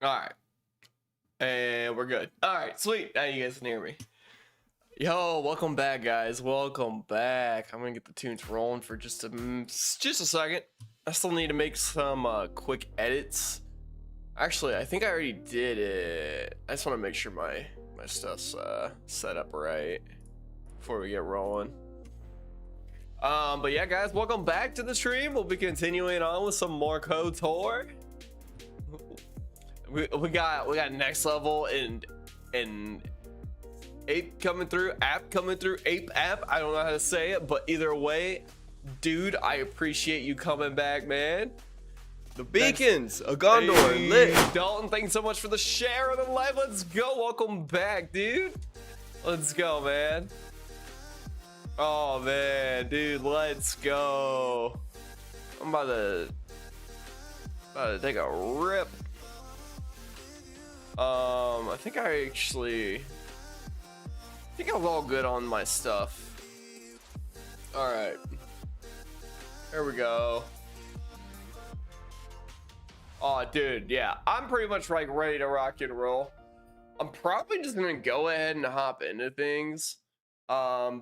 All right. And we're good. All right, sweet. Now you guys can hear me. Yo, welcome back, guys. Welcome back. I'm gonna get the tunes rolling for just a second. I still need to make some quick edits. Actually, I think I already did it. I just want to make sure my stuff's set up right before we get rolling. But yeah, guys, welcome back to the stream. We'll be continuing on with some more KOTOR. We got next level and ape coming through, app coming through, ape app. I don't know how to say it, but either way, dude, I appreciate you coming back, man. The beacons, a Gondor, hey, lit. Dalton, thanks so much for the share of the live. Let's go. Welcome back, dude. Let's go, man. Oh man, dude, let's go. I'm about to take a rip. I think I was all good on my stuff. All right, here we go. Oh, dude, yeah, I'm pretty much like ready to rock and roll. I'm probably just gonna go ahead and hop into things.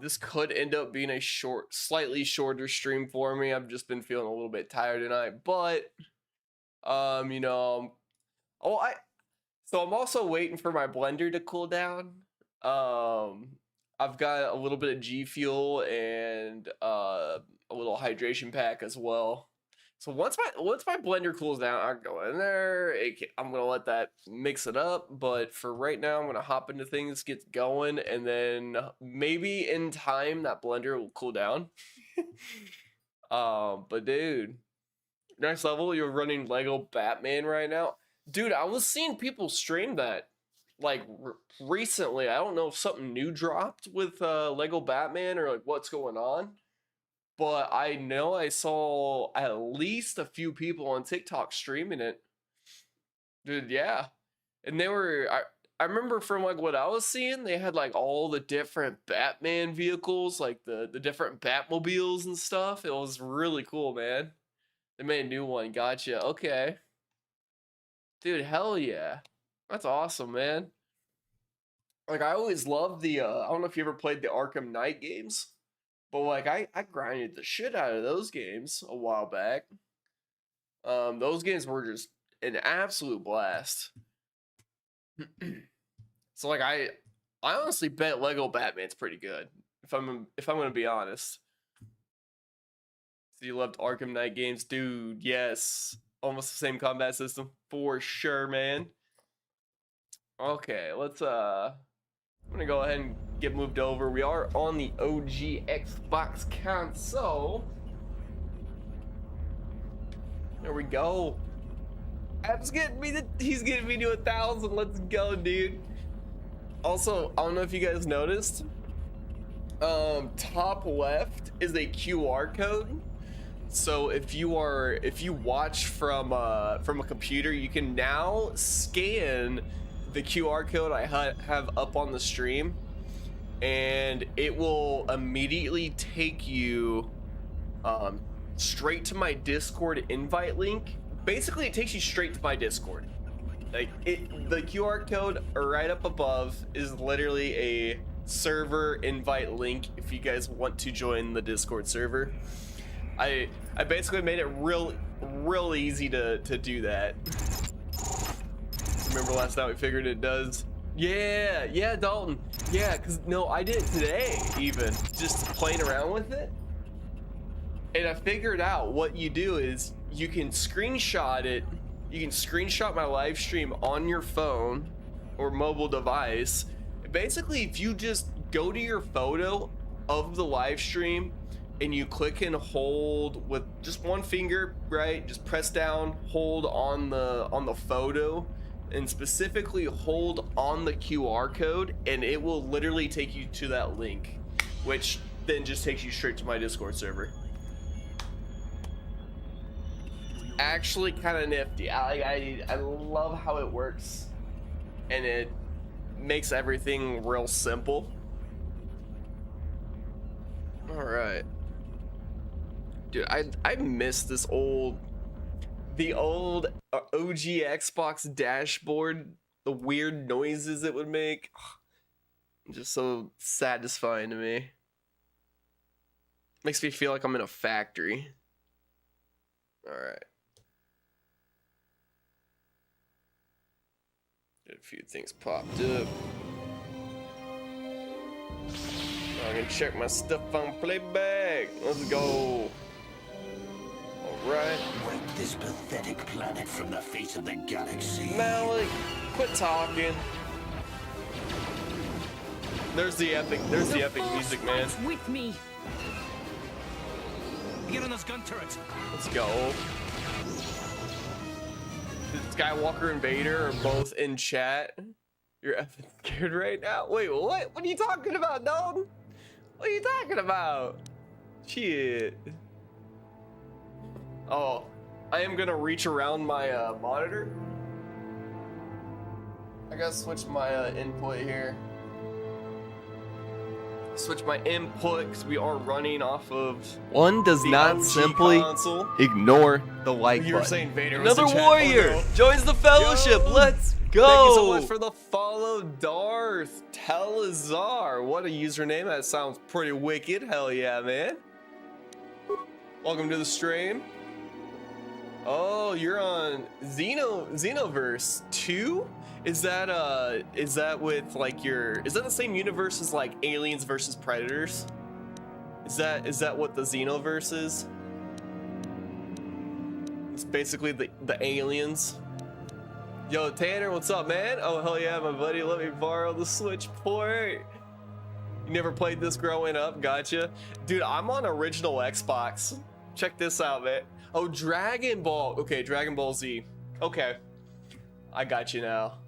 This could end up being a slightly shorter stream for me. I've just been feeling a little bit tired tonight, but you know, so I'm also waiting for my blender to cool down. I've got a little bit of G Fuel and a little hydration pack as well. So once my blender cools down, I can go in there. I'm gonna let that mix it up. But for right now, I'm gonna hop into things, get going, and then maybe in time that blender will cool down. But dude, next level, you're running Lego Batman right now. Dude, I was seeing people stream that like recently. I don't know if something new dropped with Lego Batman or like what's going on, but I know I saw at least a few people on TikTok streaming it. Dude, yeah. And they were I remember from like what I was seeing, they had like all the different Batman vehicles, like the different Batmobiles and stuff. It was really cool, man. They made a new one. Gotcha. Okay. Dude, hell yeah. That's awesome, man. Like, I always loved the, I don't know if you ever played the Arkham Knight games, but like, I grinded the shit out of those games a while back. Those games were just an absolute blast. So like, I honestly bet Lego Batman's pretty good, if I'm gonna be honest. So you loved Arkham Knight games? Dude, yes. Almost the same combat system for sure, man. Okay, let's I'm gonna go ahead and get moved over. We are on the OG Xbox console. There we go. He's getting me to 1,000. Let's go, dude. Also, I don't know if you guys noticed. Top left is a QR code. So if you watch from a computer, you can now scan the QR code I have up on the stream, and it will immediately take you straight to my Discord invite link. Basically, it takes you straight to my Discord. Like the QR code right up above is literally a server invite link if you guys want to join the Discord server. I basically made it real easy to do that. Remember last night we figured it does. Yeah, Dalton. Yeah, cause no, I did it today even, just playing around with it. And I figured out what you do is you can screenshot it. You can screenshot my live stream on your phone or mobile device. Basically, if you just go to your photo of the live stream and you click and hold with just one finger, right? Just press down, hold on the photo, and specifically hold on the QR code, and it will literally take you to that link, which then just takes you straight to my Discord server. Actually kind of nifty. I love how it works, and it makes everything real simple. All right. Dude, I miss this old The old OG Xbox dashboard, the weird noises it would make, just so satisfying to me. Makes me feel like I'm in a factory. All right. Get a few things popped up. I'm gonna check my stuff on playback. Let's go. Alright. Wipe this pathetic planet from the face of the galaxy. Malik, quit talking. There's the epic music, man. With me. Get on those gun turrets. Let's go. Skywalker and Vader are both in chat. You're effing scared right now? Wait, what? What are you talking about, dog? What are you talking about? Shit. Oh, I am gonna reach around my monitor. I gotta switch my input here. Switch my input because we are running off of. One does the not OG simply console. ignore the like You were button. saying Vader was Another in chat. warrior Oh, no. joins the fellowship. Yo. Let's go. Thank you so much for the follow, Darth Telazar. What a username. That sounds pretty wicked. Hell yeah, man. Welcome to the stream. Oh, you're on Xenoverse 2? Is that with like is that the same universe as like Aliens versus Predators? Is that what the Xenoverse is? It's basically the aliens. Yo, Tanner, what's up, man? Oh, hell yeah, my buddy. Let me borrow the Switch port. You never played this growing up? Gotcha. Dude, I'm on original Xbox. Check this out, man. Oh, Dragon Ball. Okay, Dragon Ball Z. Okay. I got you now.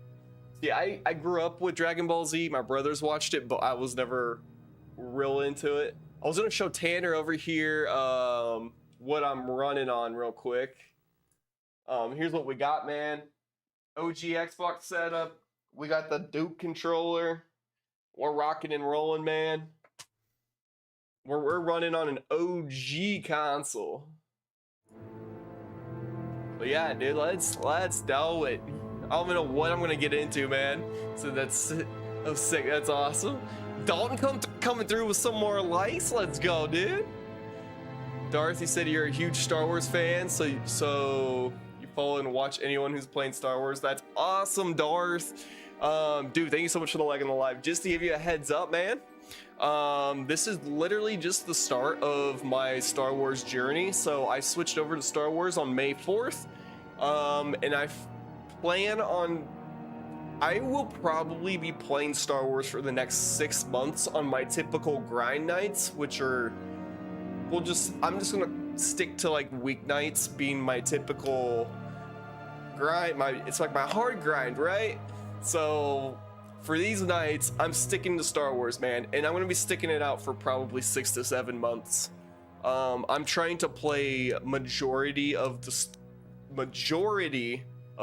Yeah, I grew up with Dragon Ball Z. My brothers watched it, but I was never real into it. I was gonna show Tanner over here what I'm running on real quick. Here's what we got, man. OG Xbox setup. We got the Duke controller. We're rocking and rolling, man. We're running on an OG console. But yeah, dude, let's do it. I don't even know what I'm gonna get into, man. So that's sick. That's awesome. Dalton coming through with some more likes. Let's go, dude. Dorothy said you're a huge Star Wars fan, so you follow and watch anyone who's playing Star Wars. That's awesome, Darth. Dude, thank you so much for the like on the live. Just to give you a heads up, man. This is literally just the start of my Star Wars journey. So I switched over to Star Wars on May 4th. And I will probably be playing Star Wars for the next 6 months on my typical grind nights, which are, I'm just gonna stick to like weeknights being my typical grind. It's like my hard grind, right? So for these nights, I'm sticking to Star Wars, man, and I'm gonna be sticking it out for probably 6 to 7 months. I'm trying to play majority of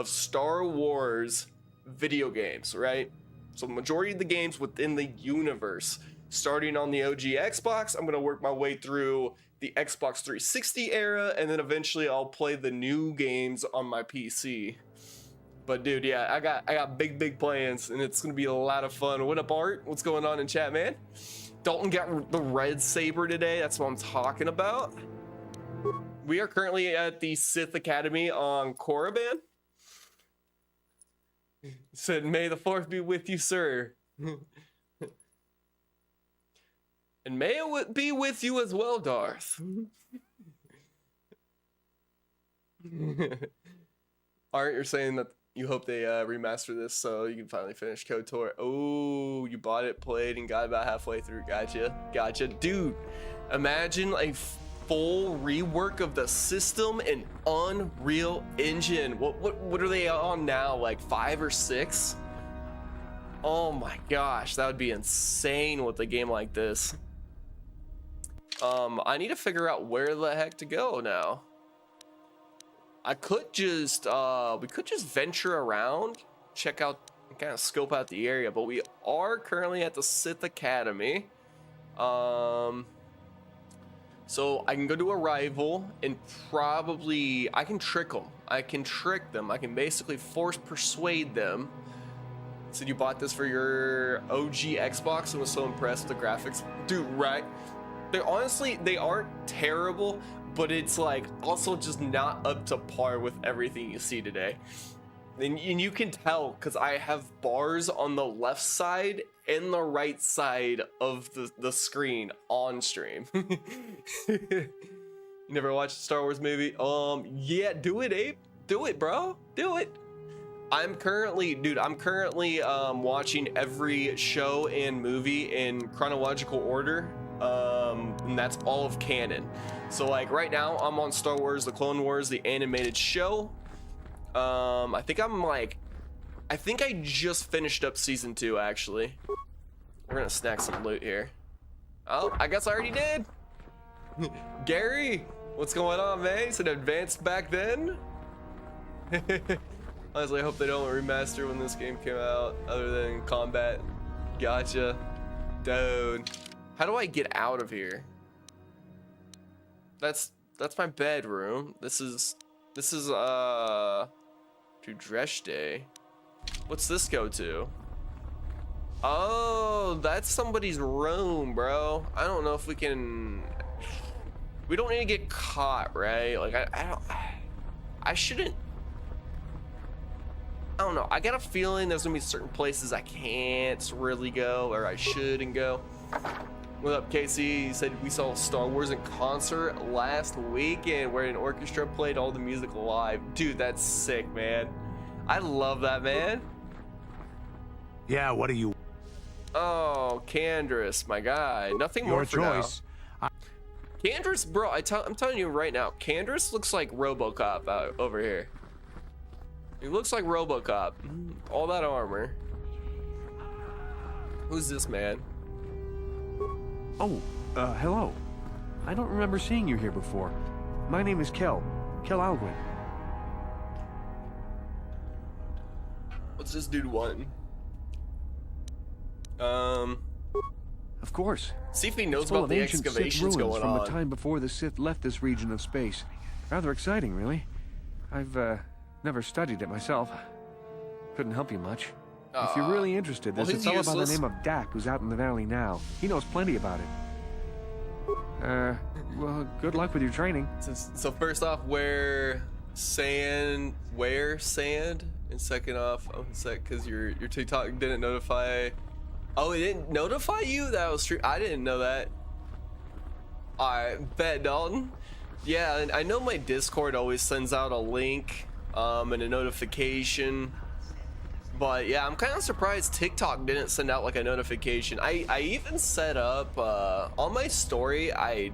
Star Wars video games, right? So majority of the games within the universe, starting on the OG Xbox, I'm gonna work my way through the Xbox 360 era, and then eventually I'll play the new games on my PC. But dude, yeah, I got big plans, and it's gonna be a lot of fun. What up, Art? What's going on in chat, man? Dalton got the red saber today. That's what I'm talking about. We are currently at the Sith Academy on Korriban. Said, may the 4th be with you, sir. And may it be with you as well, Darth. Art, you're saying that you hope they remaster this so you can finally finish KOTOR. Oh, you bought it, played, and got about halfway through. Gotcha. Dude, imagine a full rework of the system in Unreal Engine. What are they on now? Like 5 or 6? Oh my gosh, that would be insane with a game like this. I need to figure out where the heck to go now. I could just we could just venture around, check out, kind of scope out the area, but we are currently at the Sith Academy. So I can go to a rival and probably I can trick them. I can trick them. I can basically force persuade them. Said you bought this for your OG Xbox and was so impressed with the graphics, dude. Right? They aren't terrible, but it's like also just not up to par with everything you see today. And you can tell because I have bars on the left side and the right side of the screen on stream. You never watched a Star Wars movie? Yeah, do it, Abe. Do it, bro. Do it. I'm currently watching every show and movie in chronological order. And that's all of canon. So like right now I'm on Star Wars The Clone Wars, the animated show. I think I just finished up season 2 actually. We're gonna snack some loot here. Oh, I guess I already did. Gary, what's going on, man? It's an advanced back then. Honestly, I hope they don't remaster when this game came out other than combat. Gotcha. Dude. How do I get out of here? That's my bedroom. This is to dress day. What's this go to? Oh, that's somebody's room, bro. I don't know if we don't need to get caught, right? Like I shouldn't. I don't know. I got a feeling there's gonna be certain places I can't really go or I shouldn't go. What up, Casey? He said we saw Star Wars in concert last weekend where an orchestra played all the music live. Dude, that's sick, man. I love that, man. Yeah, what do you? Oh, Candrace, my guy. Nothing Your more for choice. now. Candrace, bro, I'm telling you right now, Candrace looks like RoboCop out over here. He looks like RoboCop. All that armor. Who's this man? Oh, hello. I don't remember seeing you here before. My name is Kel Alwyn. What's this dude want? Of course. See if he knows It's full about of the ancient Sith excavations ruins going from on. the time before the Sith left this region of space. Rather exciting, really. I've never studied it myself. Couldn't help you much. If you're really interested, there's a he's fellow by the useless. name of Dak who's out in the valley now. He knows plenty about it. Well, good luck with your training. So first off, where sand, and second off, because your TikTok didn't notify. Oh, it didn't notify you? That was true. I didn't know that. Alright, bet, Dalton. Yeah, and I know my Discord always sends out a link and a notification. But yeah, I'm kind of surprised TikTok didn't send out like a notification. I even set up on my story, I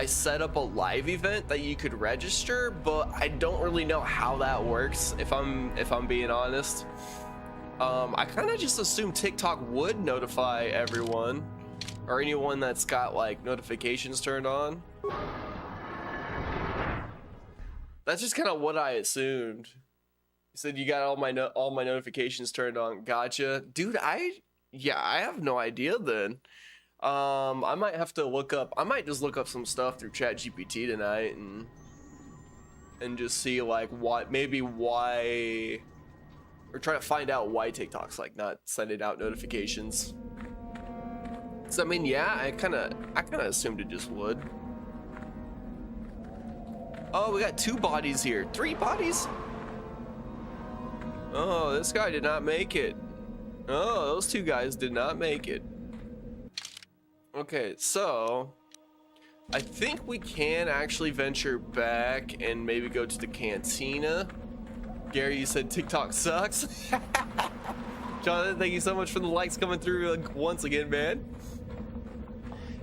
set up a live event that you could register, but I don't really know how that works if I'm being honest. I kind of just assumed TikTok would notify everyone or anyone that's got like notifications turned on. That's just kind of what I assumed. You said you got all my notifications turned on. Gotcha, dude. I have no idea then. I might have to look up. I might just look up some stuff through ChatGPT tonight and just see like why, or try to find out why TikTok's like not sending out notifications. So I mean, yeah, I kind of assumed it just would. Oh, we got 2 bodies here. 3 bodies? Oh, this guy did not make it. Oh, those 2 guys did not make it. Okay, so I think we can actually venture back and maybe go to the cantina. Gary, you said TikTok sucks. Jonathan, thank you so much for the likes coming through once again, man.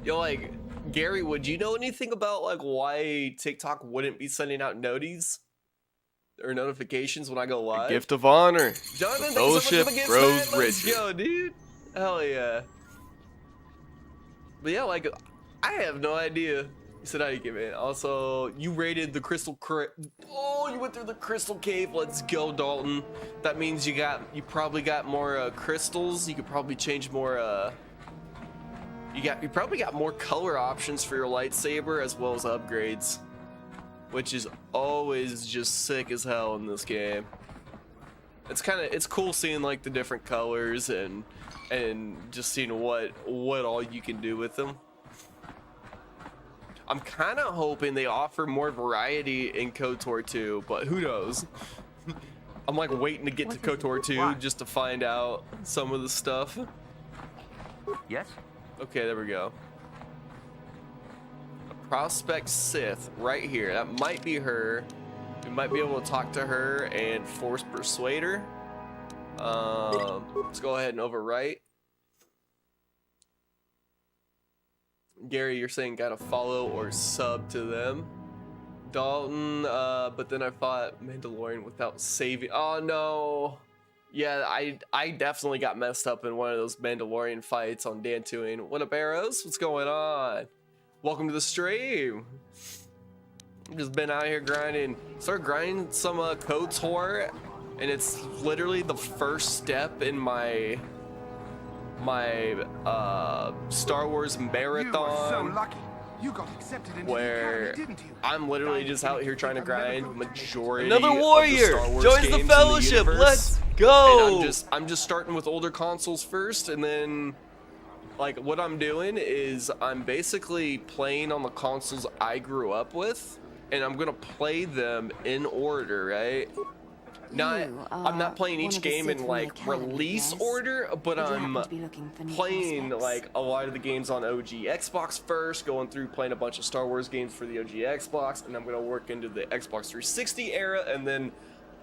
Yo, like, Gary, would you know anything about like why TikTok wouldn't be sending out noties or notifications when I go live? Gift of honor. Jonathan, The thank you so fellowship much for the gifts, grows man. Let's richer. go, dude. Hell yeah. But yeah, like, I have no idea. You said how you get in. Also, you raided the crystal Oh, you went through the crystal cave. Let's go, Dalton. That means you probably got more crystals. You could probably change more You probably got more color options for your lightsaber as well as upgrades, which is always just sick as hell in this game. It's cool seeing like the different colors and just seeing what all you can do with them. I'm kind of hoping they offer more variety in KOTOR 2, but who knows? I'm like waiting to get to KOTOR 2 just to find out some of the stuff. Yes? Okay, there we go. A Prospect Sith right here. That might be her. We might be able to talk to her and force persuade her. Let's go ahead and overwrite. Gary, you're saying gotta follow or sub to them. Dalton, but then I fought Mandalorian without saving. Oh no. Yeah, I definitely got messed up in one of those Mandalorian fights on Dantooine. What up, Arrows? What's going on? Welcome to the stream. I've just been out here grinding. Started grinding some KOTOR, and it's literally the first step in my Star Wars marathon. You were so lucky. You got accepted into where the academy, didn't you? I'm literally just out here trying to grind majority Another of the warrior Star Wars joins games the in fellowship. universe. Let's go. And I'm just starting with older consoles first, and then like what I'm doing is I'm basically playing on the consoles I grew up with, and I'm gonna play them in order, right? I'm not playing each game in like release order, but I'm playing like a lot of the games on OG Xbox first, going through playing a bunch of Star Wars games for the OG Xbox, and I'm gonna work into the Xbox 360 era, and then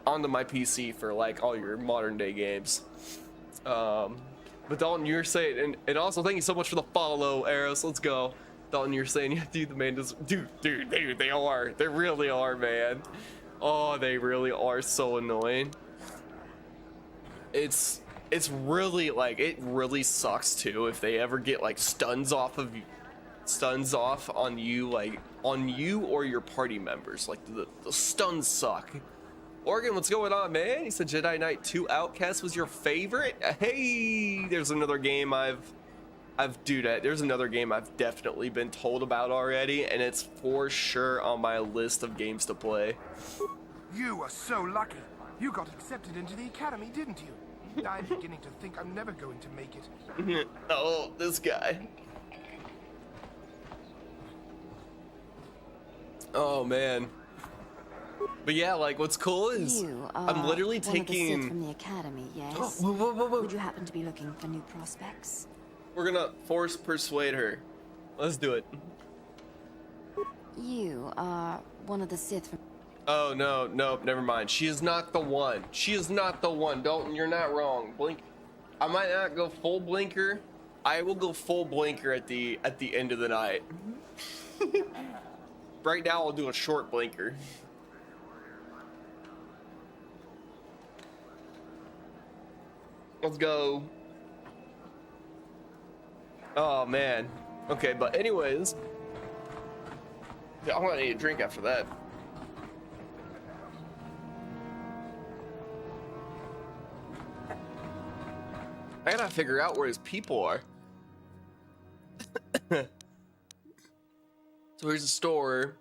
onto my PC for like all your modern day games. But Dalton, you're saying, and also thank you so much for the follow, Arrows. Let's go. Dalton, you're saying, yeah, dude, the man does, dude, they really are, man. Oh, they really are so annoying. It's really like, it really sucks too if they ever get like stuns off on you, like on you or your party members. Like the stuns suck. Oregon, what's going on, man? You said Jedi Knight 2 Outcast was your favorite? Hey, there's another game there's another game I've definitely been told about already, and it's for sure on my list of games to play. You were so lucky. You got accepted into the academy, didn't you? I'm beginning to think I'm never going to make it. Oh, this guy. Oh man. But yeah, like what's cool is I'm literally taking from the academy, yes? Whoa. Would you happen to be looking for new prospects? We're gonna force persuade her. Let's do it. You are one of the Sith from... Oh no, never mind. She is not the one. She is not the one. Dalton, you're not wrong. Blink. I might not go full blinker. I will go full blinker at the end of the night. Right now I'll do a short blinker. Let's go. Oh man. Okay, but anyways, I'm gonna need a drink after that. I gotta figure out where his people are. So here's the store.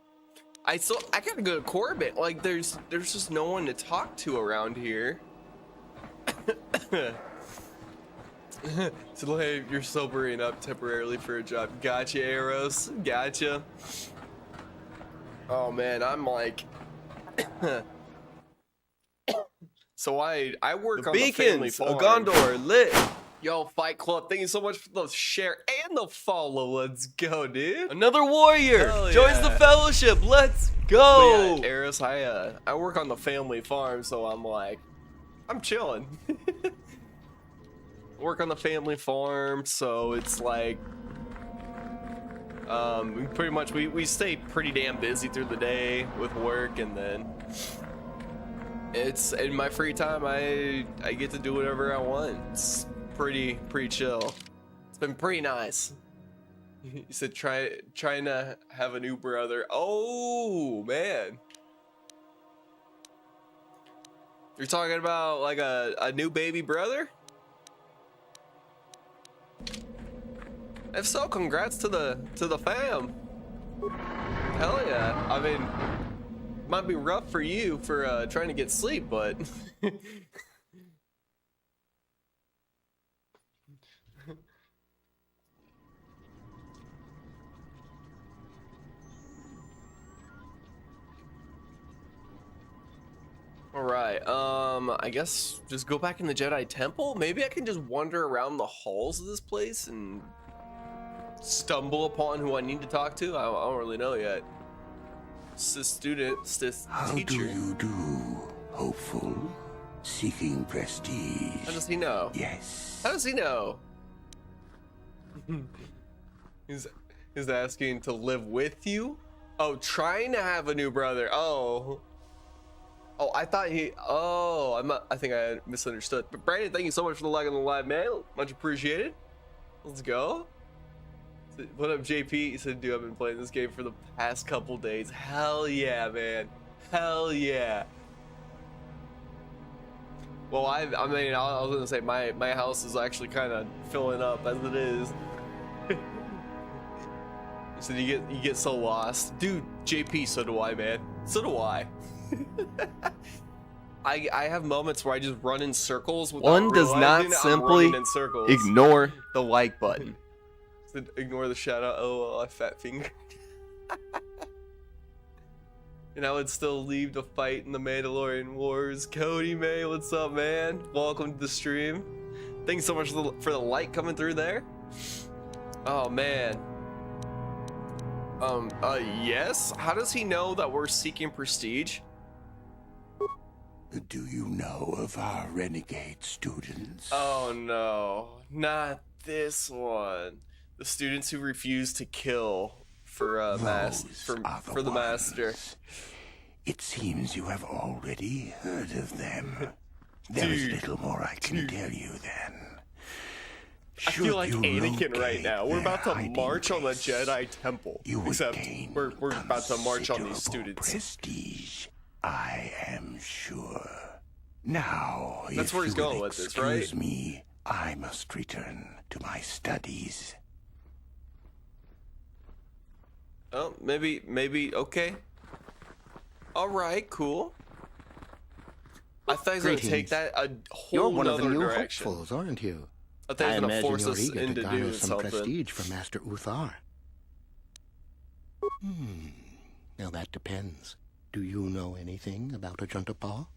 I gotta go to Corbett. Like there's just no one to talk to around here. So hey, you're sobering up temporarily for a job. Gotcha, Arrows. Gotcha. Oh man, I'm like so I work The on the family beacons farm. of Gondor lit. Yo, Fight Club, thank you so much for the share and the follow. Let's go, dude. Another warrior Hell joins yeah. the fellowship. Let's But go. yeah, Eris, I work on the family farm, so I'm chilling. Work on the family farm, so it's like we stay pretty damn busy through the day with work, and then it's in my free time I get to do whatever I want. It's pretty chill. It's been pretty nice. You said trying to have a new brother. Oh man, you're talking about like a new baby brother? If so, congrats to the fam. Hell yeah. I mean, might be rough for you for trying to get sleep, but all right. I guess just go back in the Jedi Temple. Maybe I can just wander around the halls of this place and stumble upon who I need to talk to. I don't really know yet. Sith student, Sith How teacher. do you do, hopeful? Seeking prestige. How does he know? Yes. How does he know? he's asking to live with you. Oh, trying to have a new brother. Oh, I thought he. Oh, I think I misunderstood. But Brandon, thank you so much for the like on the live, man. Much appreciated. Let's go. What up, JP? He said, dude, I've been playing this game for the past couple days. Hell yeah, man. Hell yeah. Well, I mean, I was gonna say my house is actually kind of filling up as it is. So you get so lost, dude. JP, so do I, man. So do I. I have moments where I just run in circles. One does not realizing I'm simply running in circles. ignore the like button. Ignore the shout out. Oh, I fat finger. And I would still leave to fight in the Mandalorian Wars. Cody May, what's up, man? Welcome to the stream. Thanks so much for the light coming through there. Oh man. Yes. How does he know that we're seeking prestige? Do you know of our renegade students? Oh no, not this one. The students who refuse to kill for for the master. It seems you have already heard of them. There is little more I can tell you then. I feel like Should you Anakin right locate now. We're their about to hiding march on the place, Jedi Temple. you would Except gain we're about to march on these considerable students. Prestige, I am sure. Now, That's if where he's you will going with this, right? excuse me, I must return to my studies. Oh, maybe, okay. Alright, cool. I thought he was gonna take Greetings. that a whole You're one of the nother new direction. hopefuls, aren't you? I thought he I was gonna imagine force you're us eager to into garner doing some something. prestige from Master Uthar. Now that depends. Do you know anything about Ajunta Pall?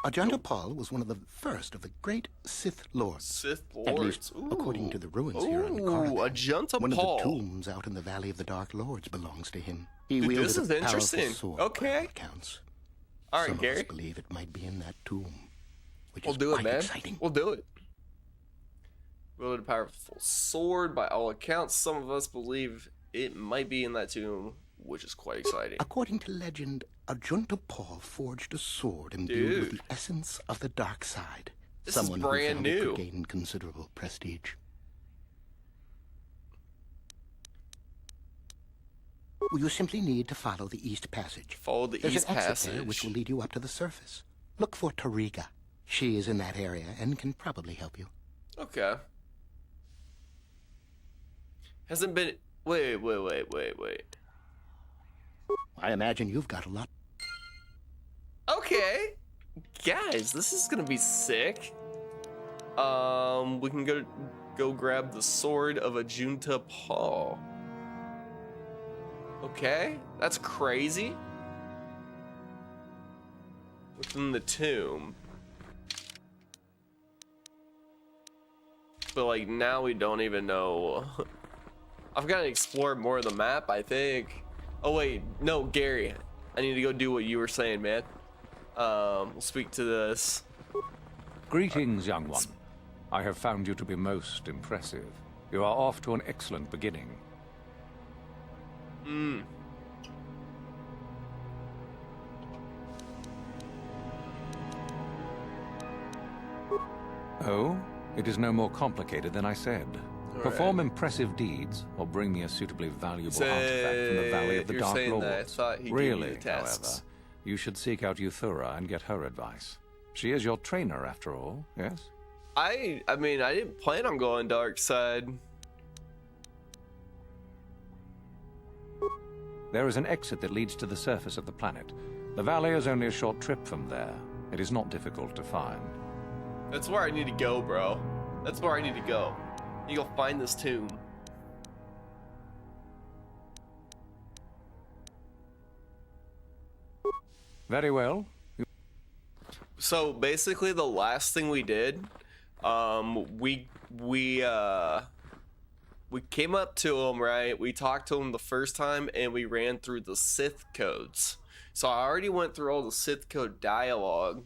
Ajunta Pall was one of the first of the great Sith Lords. Sith At Lords. least, according to the ruins here on Caravan. Ajunta One Pall. of the tombs out in the Valley of the Dark Lords belongs to him. He Dude, wielded this a is powerful interesting. sword by Okay. all accounts. All right, Some of Gary. us believe it might be in that tomb, which We'll is do it, quite man. exciting. We'll do it. Wielded a powerful sword by all accounts. Some of us believe it might be in that tomb, which is quite exciting. According to legend, Ajunta Pall forged a sword imbued with Dude. the essence of the dark side. This is Someone brand who found it new. could gain considerable prestige. You simply need to follow the East Passage. Follow the There's East an exit there which Passage. will lead you up to the surface. Look for Tariga. She is in that area and can probably help you. Okay. Hasn't been. Wait. I imagine you've got a lot. Okay, guys, this is gonna be sick. We can go grab the sword of Ajunta Pall. Okay, that's crazy. Within the tomb. But like now we don't even know. I've got to explore more of the map, I think. Oh wait, no, Gary, I need to go do what you were saying, man. We'll speak to this. Greetings, young one. I have found you to be most impressive. You are off to an excellent beginning. Oh? It is no more complicated than I said. Perform impressive deeds, or bring me a suitably valuable artifact from the Valley of the You're Dark saying that. I Lords. thought he gave you Really, the tasks. however, you should seek out Euthura and get her advice. She is your trainer, after all, yes? I mean, I didn't plan on going dark side. There is an exit that leads to the surface of the planet. The valley is only a short trip from there. It is not difficult to find. That's where I need to go, bro. That's where I need to go. You go find this tomb. Very well. So basically, the last thing we did, we came up to him, right? We talked to him the first time, and we ran through the Sith codes. So I already went through all the Sith code dialogue,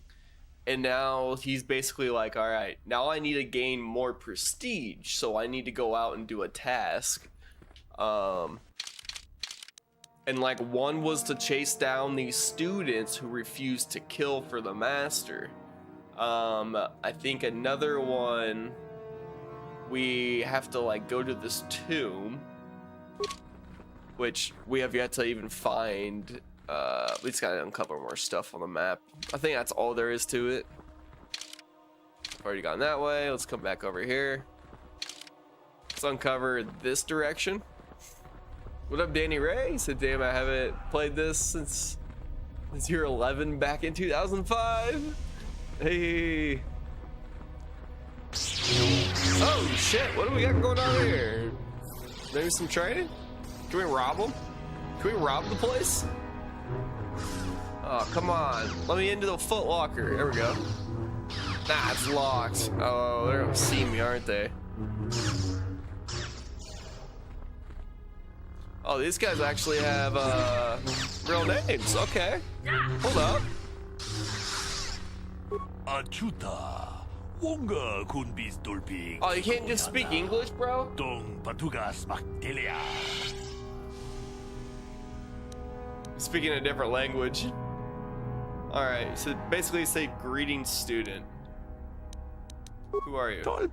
and now he's basically like, all right, now I need to gain more prestige, so I need to go out and do a task. And like one was to chase down these students who refused to kill for the master. I think another one, we have to like go to this tomb, which we have yet to even find. We just gotta uncover more stuff on the map. I think that's all there is to it. Already gone that way. Let's come back over here. Let's uncover this direction. What up, Danny Ray? He said, damn, I haven't played this since year 11 back in 2005. Hey. Oh, shit. What do we got going on here? Maybe some training? Can we rob them? Can we rob the place? Oh, come on. Let me into the Foot Locker. There we go. Nah, it's locked. Oh, they're gonna see me, aren't they? Oh, these guys actually have real names. Okay. Hold up. Oh, you can't just speak English, bro? Speaking a different language. Alright, so basically say greeting student. Who are you? The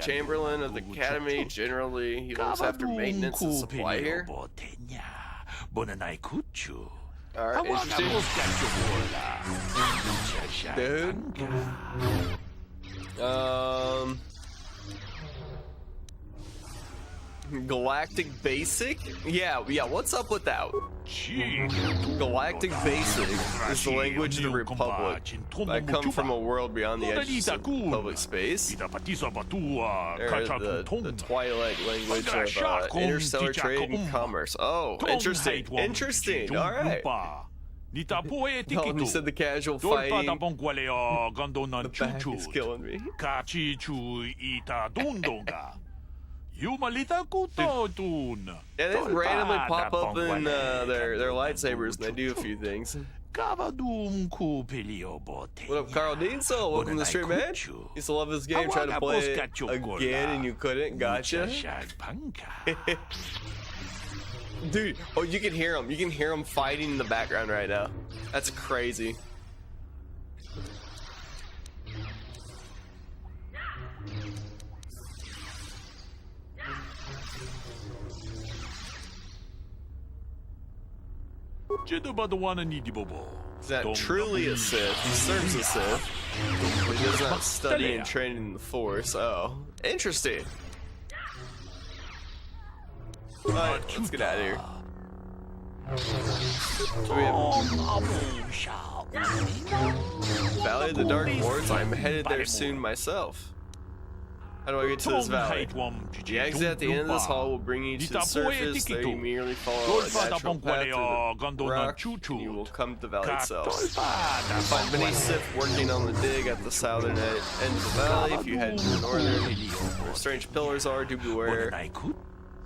Chamberlain of the Academy. Generally, he looks after maintenance and supply here. Alright, interesting. Dude. Galactic Basic? Yeah, what's up with that? Galactic Basic is the language of the Republic. I come from a world beyond the edges of public space. They're the twilight language of interstellar trade and commerce. Oh, interesting. Interesting. Alright. Oh, and you said the casual fighting. The back is killing me. Dude. Yeah, they just randomly pop up in their lightsabers and they do a few things. What up, Carl Diesel? Welcome to the stream, man. Used to love this game, tried to play it again and you couldn't. Gotcha. Dude, oh, you can hear them. You can hear them fighting in the background right now. That's crazy. Is that truly a Sith? He serves a Sith. He does not study and train in the Force. Oh, interesting. Alright, let's get out of here. So we have Valley of the Dark Lords. I'm headed there soon myself. How do I get to this valley? The exit at the end of this hall will bring you to the surface. There you merely follow a natural path through the rock, and you will come to the valley itself. You'll find many Sith working on the dig at the southern end of the valley. If you head to the northern, where strange pillars are, do beware.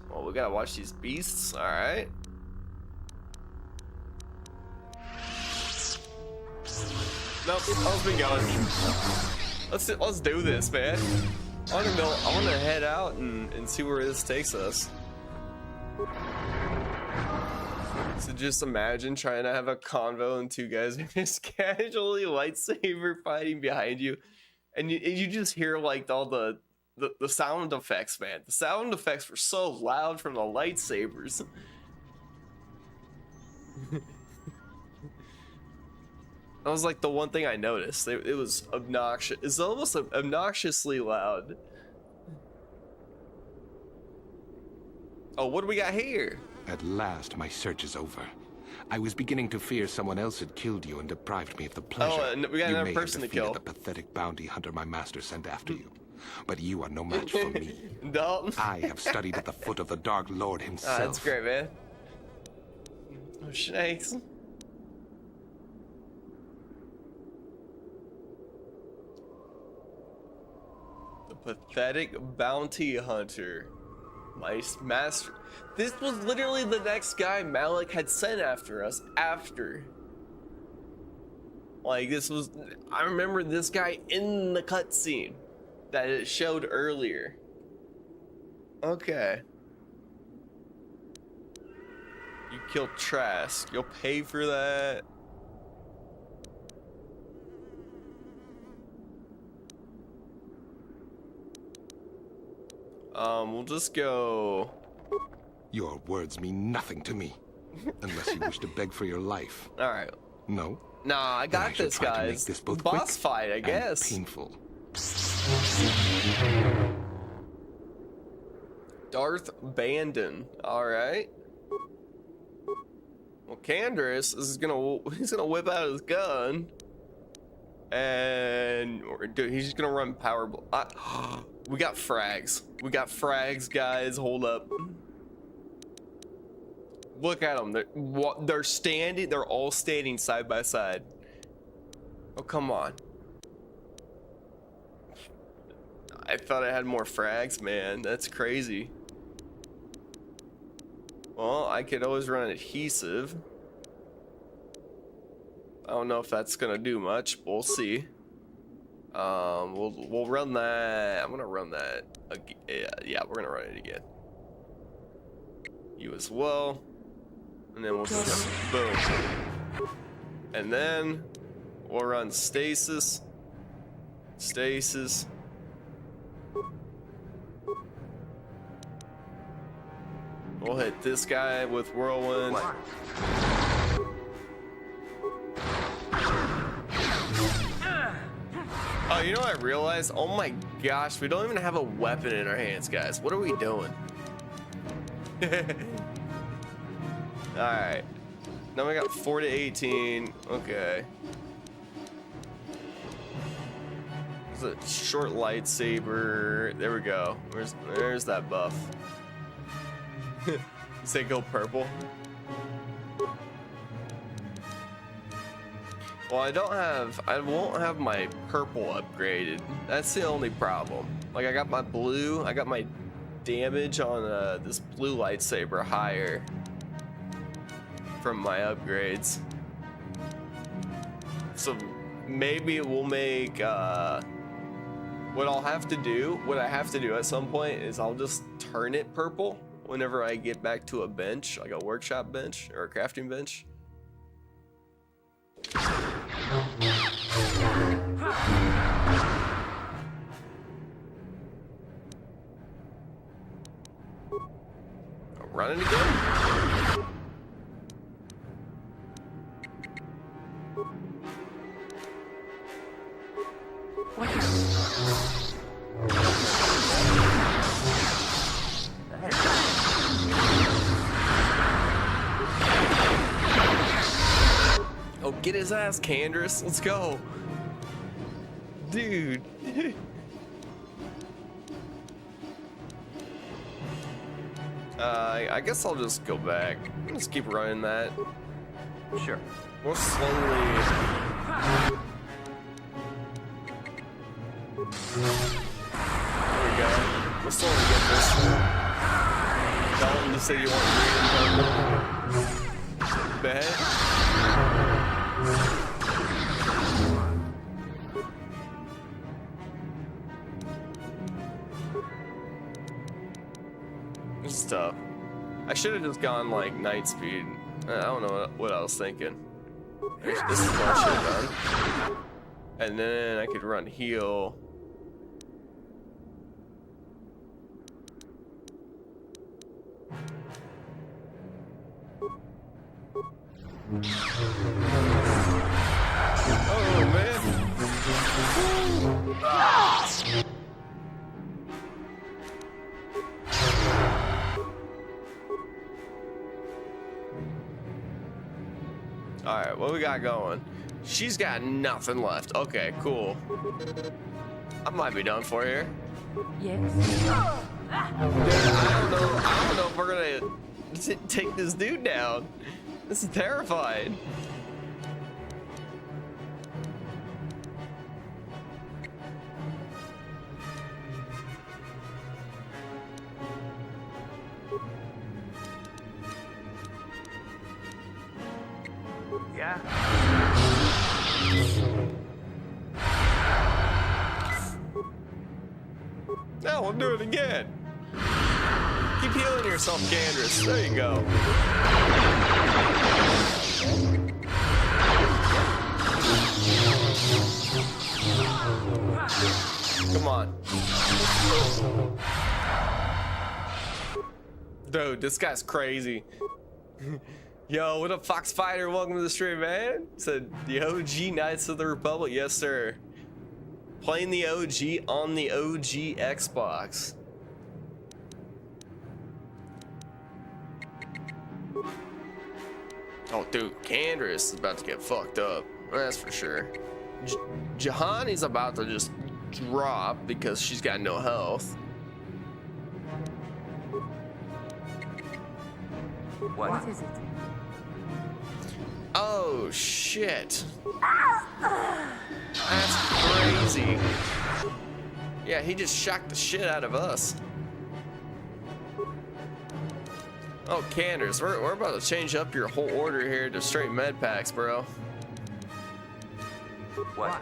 Well, we gotta watch these beasts. All right. Nope, how's been going? Let's do this, man. I want to head out and see where this takes us. So just imagine trying to have a convo and two guys are just casually lightsaber fighting behind you, and you just hear like all the sound effects, man. The sound effects were so loud from the lightsabers. That was like the one thing I noticed. It was obnoxious. It's almost obnoxiously loud. Oh, what do we got here? At last, my search is over. I was beginning to fear someone else had killed you and deprived me of the pleasure and we got you another may have person to defeated kill. the pathetic bounty hunter my master sent after you. But you are no match for me. Dalton. I have studied at the foot of the Dark Lord himself. That's great, man. Oh, shakes. The pathetic bounty hunter. My master. This was literally the next guy Malik had sent after us after. Like, this was. I remember this guy in the cutscene that it showed earlier. Okay. You killed Trask. You'll pay for that. We'll just go. Your words mean nothing to me. Unless you wish to beg for your life. Alright. No? Nah, I Then got should this, try to make guys. this both Boss quick fight, I and guess. painful. Darth Bandon. Alright. Well, Candace he's gonna whip out his gun. And dude, he's just gonna run power. We got frags. We got frags, guys. Hold up. Look at them. They're standing. They're all standing side by side. Oh, come on. I thought I had more frags, man. That's crazy. Well, I could always run adhesive. I don't know if that's gonna do much. We'll see. We'll run that. I'm gonna run that. Yeah, we're gonna run it again. You as well. And then we'll just boom. And then we'll run stasis. Stasis. We'll hit this guy with whirlwind. Oh, you know what I realized? Oh my gosh, we don't even have a weapon in our hands, guys. What are we doing? Alright. Now we got 4 to 18. Okay. It's a short lightsaber. There we go. There's that buff. Say go purple. Well, I won't have my purple upgraded. That's the only problem. Like, I got my blue, I got my damage on this blue lightsaber higher from my upgrades. So maybe we'll make, what I have to do at some point is I'll just turn it purple whenever I get back to a bench, like a workshop bench or a crafting bench. Running again. Oh, get his ass, Candace. Let's go. Dude. I guess I'll just go back. Just keep running that. Sure. We'll slowly. There we go. We'll slowly get this. Tell him to say you want green and purple. Bet. This is tough. I should have just gone like night speed. I don't know what I was thinking. This is what I should have done. And then I could run heal. Oh man. All right, what we got going? She's got nothing left. Okay, cool. I might be done for here. Yes. Dude, I don't know if we're gonna take this dude down. This is terrifying. Yeah. No, I'm doing it again. Keep healing yourself, Candace. There you go. Come on. Dude, this guy's crazy. Yo, what up, Fox Fighter? Welcome to the stream, man. Said the OG Knights of the Republic. Yes, sir. Playing the OG on the OG Xbox. Oh, dude, Candace is about to get fucked up. That's for sure. Jahani's about to just drop because she's got no health. What is it? Oh, shit. That's crazy. Yeah, he just shocked the shit out of us. Oh, Candace, we're about to change up your whole order here to straight med packs, bro. What?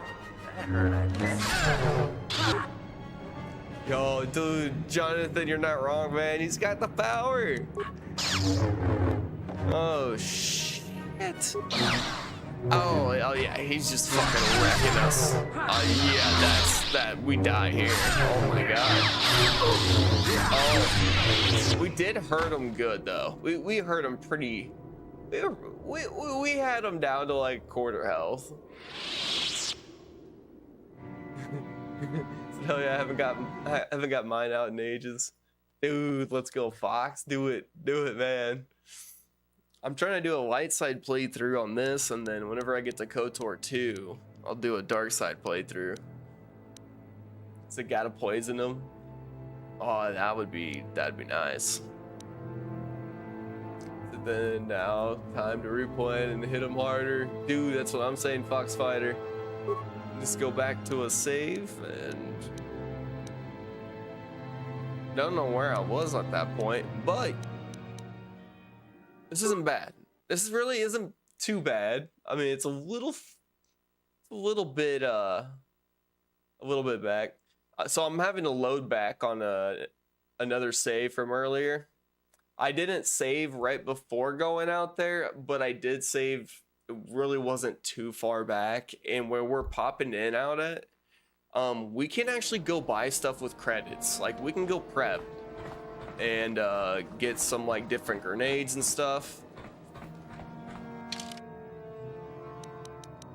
That hurt. Yo, dude, Jonathan, you're not wrong, man. He's got the power. Oh, shit. Oh yeah, he's just fucking wrecking us. Yeah, that. We die here. Oh my god. Oh, we did hurt him good though. We hurt him pretty. We had him down to like quarter health. Hell yeah, I haven't got mine out in ages. Dude, let's go, Fox. Do it, man. I'm trying to do a light side playthrough on this, and then whenever I get to KOTOR 2, I'll do a dark side playthrough. So gotta poison him. Oh, that'd be nice. So then now, time to replay and hit him harder. Dude, that's what I'm saying, Fox Fighter. Just go back to a save, and don't know where I was at that point, but this isn't bad. This really isn't too bad. I mean, it's a little bit back. So I'm having to load back on another save from earlier. I didn't save right before going out there, but I did save. It really wasn't too far back, and where we're popping in out at, we can actually go buy stuff with credits. Like, we can go prep and get some like different grenades and stuff.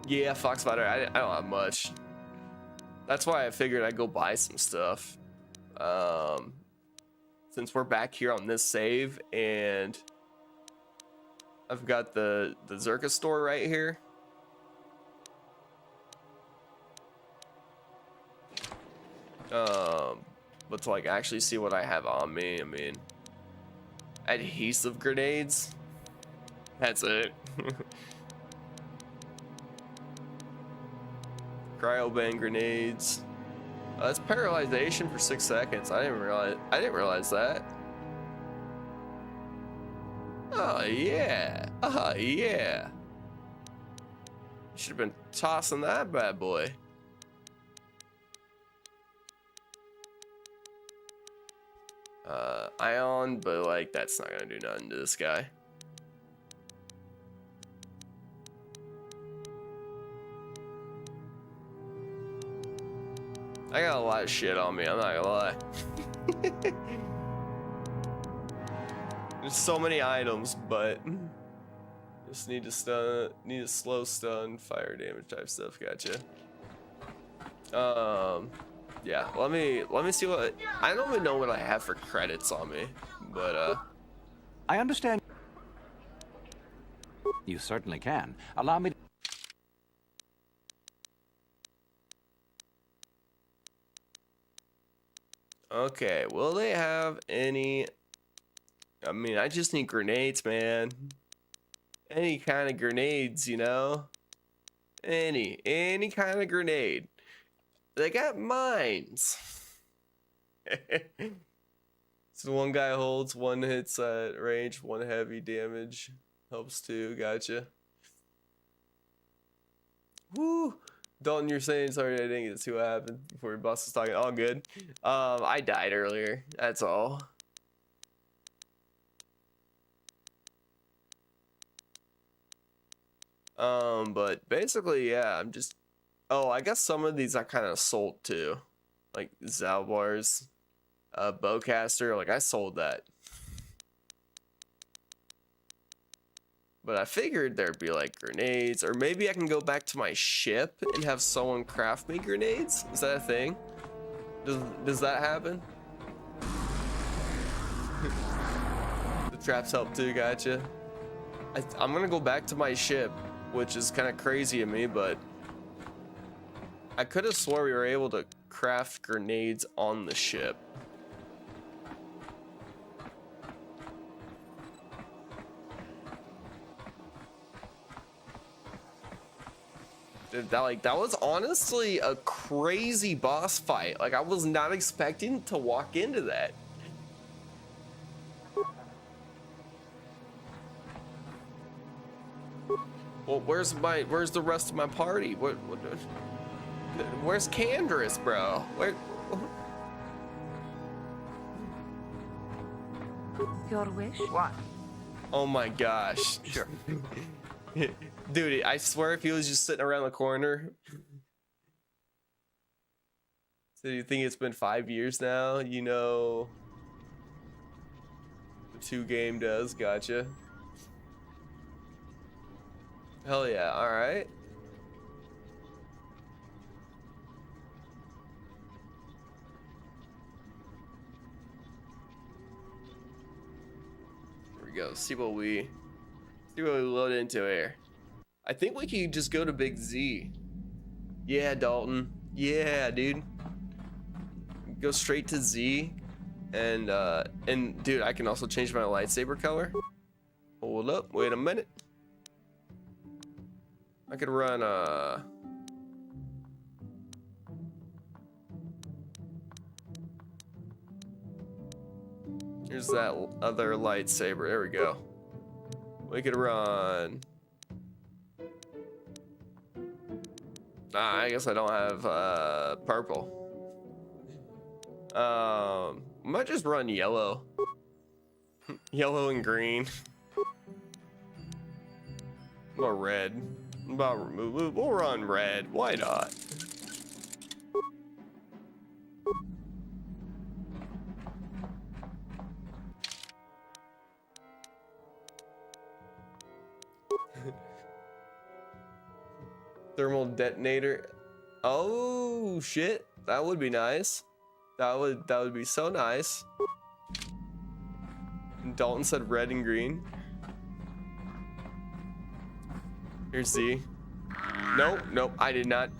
Yeah, Foxfighter, I don't have much. That's why I figured I'd go buy some stuff. Since we're back here on this save, and I've got the Zerka store right here. But to like actually see what I have on me, I mean, adhesive grenades. That's it. Cryobang grenades. That's paralyzation for 6 seconds. I didn't realize that. Oh yeah. Oh yeah. Should have been tossing that bad boy. Ion, but like that's not gonna do nothing to this guy. I got a lot of shit on me, I'm not gonna lie. There's so many items, but just need a slow stun, fire damage type stuff. Gotcha. Yeah, let me see what I don't even know what I have for credits on me, but I understand. You certainly can. Allow me to... Okay, will they have any... I mean, I just need grenades, man. Any kind of grenades, you know? Any kind of grenade. They got mines. So one guy holds, one hits at range, one heavy damage. Helps too, gotcha. Woo! Dalton, you're saying sorry I didn't get to see what happened before your boss was talking. All good. I died earlier. That's all. But basically, yeah, I'm just... Oh, I guess some of these I kind of sold too. Like Zalbar's bowcaster, like I sold that. But I figured there'd be like grenades, or maybe I can go back to my ship and have someone craft me grenades. Is that a thing? Does that happen? The traps help too, gotcha. I'm gonna go back to my ship, which is kind of crazy of me, but I could have swore we were able to craft grenades on the ship. Dude, that was honestly a crazy boss fight. Like, I was not expecting to walk into that. Well, where's the rest of my party? Where's Candrace, bro? Your wish? What? Oh my gosh. Sure. Dude, I swear if he was just sitting around the corner. So you think it's been 5 years now? You know, the 2 game does, gotcha. Hell yeah, alright. Here we go, see what we load into here. I think we can just go to Big Z. Yeah, Dalton. Yeah, dude. Go straight to Z. And dude, I can also change my lightsaber color. Hold up, wait a minute. I could run here's that other lightsaber. There we go. We could run... I guess I don't have purple. I might just run yellow. Yellow and green. Or red. We'll run red. Why not? Thermal detonator. Oh shit, that would be nice. That would be so nice. And Dalton said red and green. Here's Z. Nope. I did not.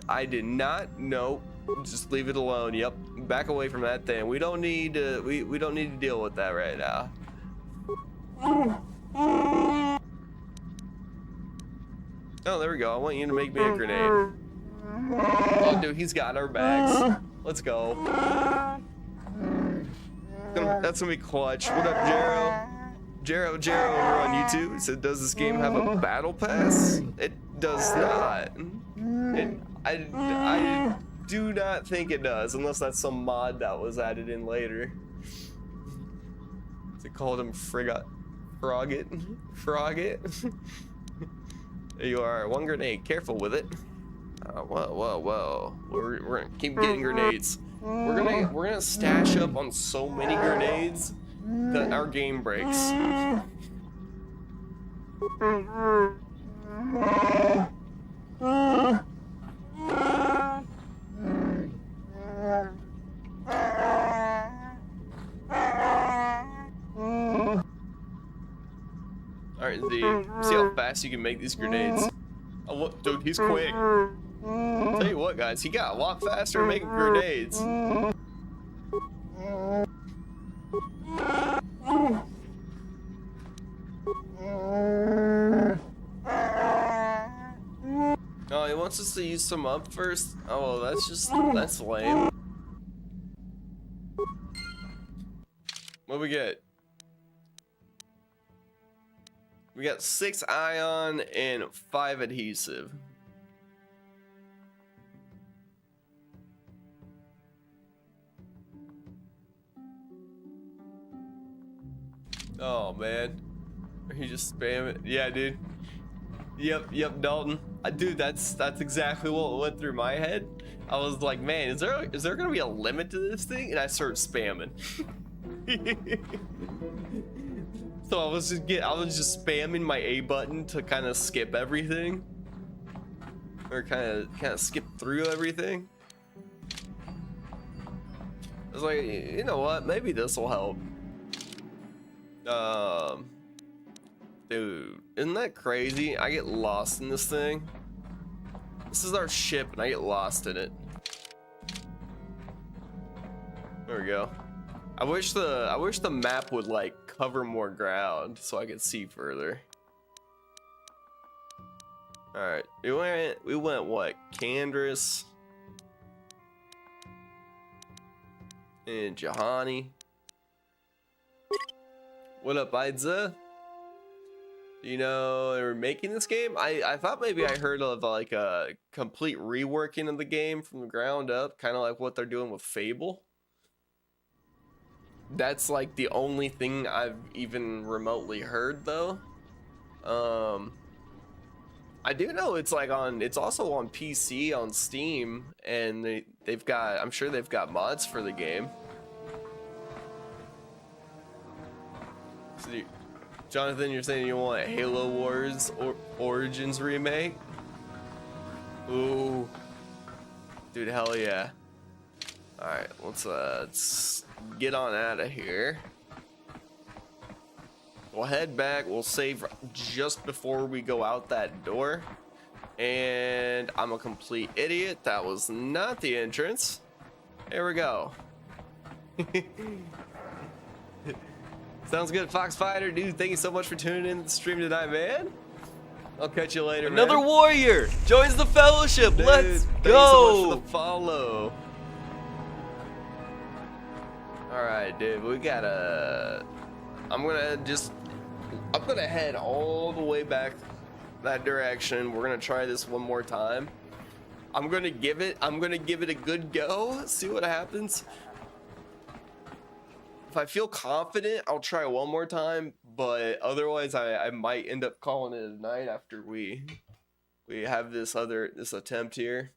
Nope. Just leave it alone. Yep. Back away from that thing. We don't need to. We don't need to deal with that right now. Oh, there we go. I want you to make me a grenade. Oh, dude, he's got our bags. Let's go. That's gonna be clutch. What up, Jero? Jero over on YouTube said, does this game have a battle pass? It does not. I do not think it does, unless that's some mod that was added in later. They called him Frogget. There you are. 1 grenade. Careful with it. Whoa. We're gonna keep getting grenades. We're gonna stash up on so many grenades that our game breaks. Alright, Z. See how how fast you can make these grenades. Oh, look, dude, he's quick. Tell you what, guys, he got a lot faster at making grenades. Oh, he wants us to use some up first? Oh, that's lame. What we get? We got 6 ion and 5 adhesive. Oh man, are you just spamming? Yeah, dude. Yep, Dalton. Dude, that's exactly what went through my head. I was like, man, is there gonna be a limit to this thing? And I started spamming. So I was just spamming my A button to kind of skip everything, or kind of skip through everything. I was like, you know what? Maybe this will help. Dude, isn't that crazy? I get lost in this thing. This is our ship, and I get lost in it. There we go. I wish the map would like cover more ground so I could see further. All right, we went what? Kandris and Jahani. What up, Idza? You know, they're making this game. I thought maybe I heard of like a complete reworking of the game from the ground up, kind of like what they're doing with Fable. That's like the only thing I've even remotely heard though. I do know it's also on PC on Steam, and I'm sure they've got mods for the game. So Jonathan, you're saying you want a Halo Wars Origins remake? Ooh, dude, hell yeah! All right, let's get on out of here. We'll head back. We'll save just before we go out that door. And I'm a complete idiot. That was not the entrance. There we go. Sounds good, Foxfighter. Dude, thank you so much for tuning in to the stream tonight, man. I'll catch you later, Another man. warrior joins the fellowship. Dude, Let's thank go. you so much for the follow. All right, dude. We gotta. I'm gonna head all the way back that direction. We're gonna try this one more time. I'm gonna give it a good go. See what happens. If I feel confident, I'll try one more time, but otherwise I might end up calling it a night after we have this attempt here.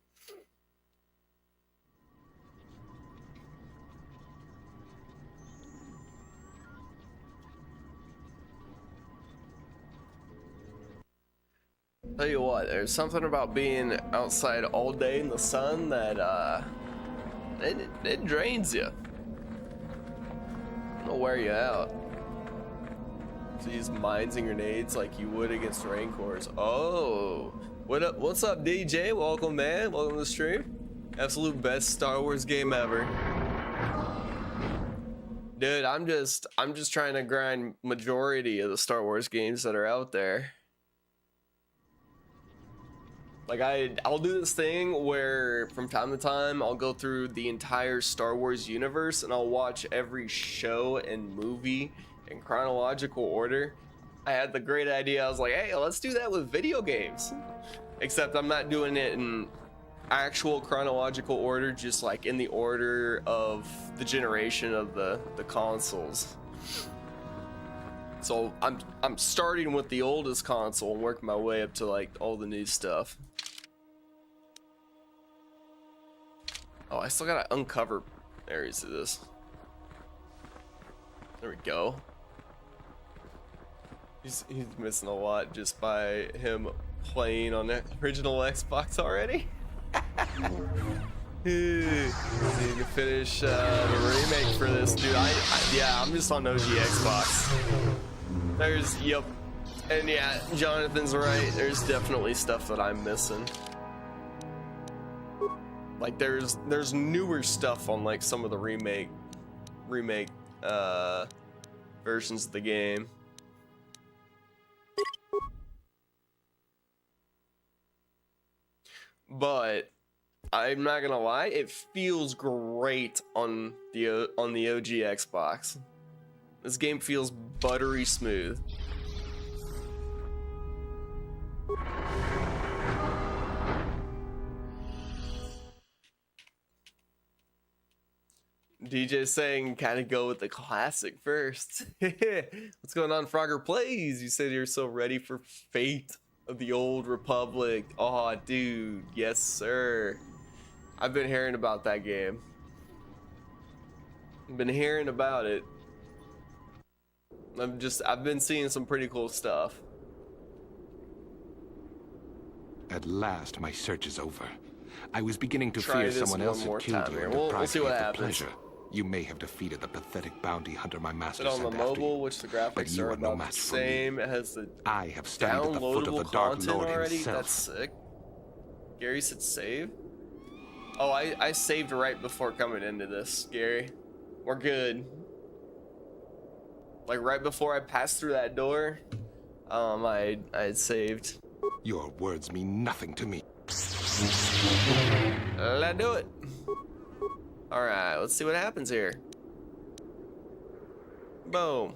Tell you what, there's something about being outside all day in the sun that it drains you. It'll wear you out. So use mines and grenades like you would against Rancors. Oh, what's up, DJ? Welcome, man. Welcome to the stream. Absolute best Star Wars game ever. Dude, I'm just trying to grind majority of the Star Wars games that are out there. Like I'll do this thing where from time to time I'll go through the entire Star Wars universe and I'll watch every show and movie in chronological order. I had the great idea. I was like, hey, let's do that with video games. Except I'm not doing it in actual chronological order, just like in the order of the generation of the consoles. So I'm starting with the oldest console and working my way up to like all the new stuff. Oh, I still gotta uncover areas of this. There we go. He's missing a lot just by him playing on the original Xbox already. Need to finish the remake for this, dude. Yeah, I'm just on OG Xbox. And yeah, Jonathan's right. There's definitely stuff that I'm missing. Like there's newer stuff on like some of the remake versions of the game. But I'm not gonna lie, it feels great on the OG Xbox. This game feels buttery smooth. DJ saying gotta go with the classic first. What's going on, Frogger Plays? You said you're so ready for Fate of the Old Republic. Oh, dude, yes, sir. I've been hearing about that game. I've been hearing about it. I've been seeing some pretty cool stuff. At last, my search is over. I was beginning to Try fear this someone one else more had killed time you here. and We'll deprived see me what of the happens. pleasure. You may have defeated the pathetic bounty hunter my master But on the sent after mobile, you. which the But graphics you are are no about the match for me. same, it has the I have studied at the foot of the downloadable Dark content Lord already. himself. That's sick. Gary said save. Oh, I saved right before coming into this, Gary. We're good. Like right before I passed through that door, I had saved. Your words mean nothing to me. Let's do it. All right, let's see what happens here. Boom.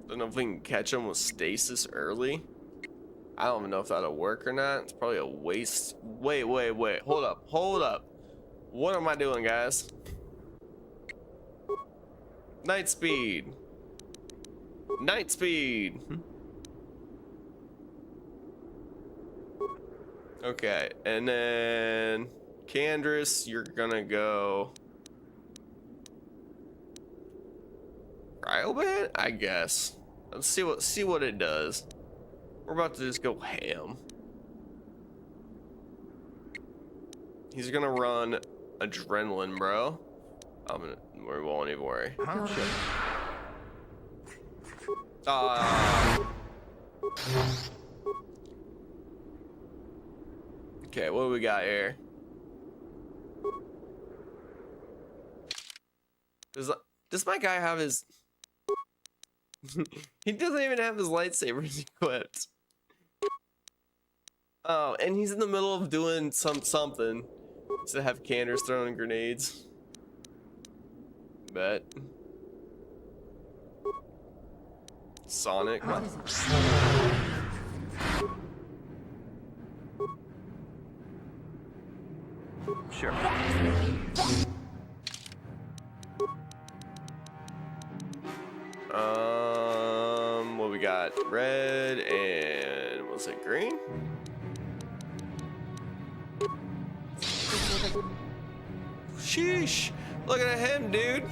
Don't know if we can catch him with stasis early. I don't even know if that'll work or not. It's probably a waste. Wait. Hold up. What am I doing, guys? Night speed. Okay, and then Candrace, you're gonna go Cryoband, I guess. Let's see what it does. We're about to just go ham. He's gonna run adrenaline, bro. We won't even worry. Okay, what do we got here? Does my guy have his... He doesn't even have his lightsabers equipped. Oh, and he's in the middle of doing something to have Candace throwing grenades. Bet. Sonic. Sure. What we got? Red and was it green? Sheesh! Look at him, dude.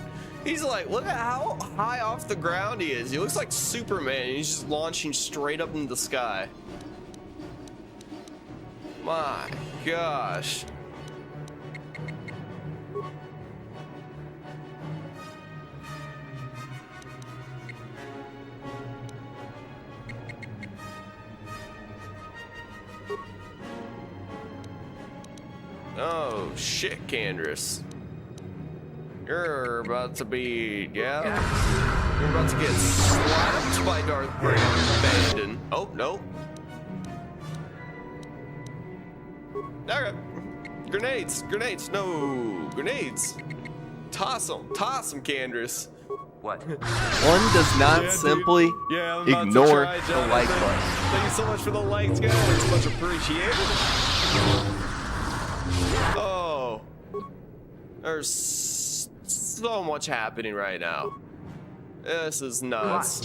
He's like, look at how high off the ground he is. He looks like Superman. He's just launching straight up in the sky. My gosh. Oh shit, Candrace. You're about to be, yeah? You're about to get slapped by Darth Vader. Oh, no. Okay. Grenades, no, grenades. Toss them, Candrace. What? One does not simply ignore the like button. Thank you so much for the likes, guys. Much appreciated. Oh, there's so much happening right now. This is nuts.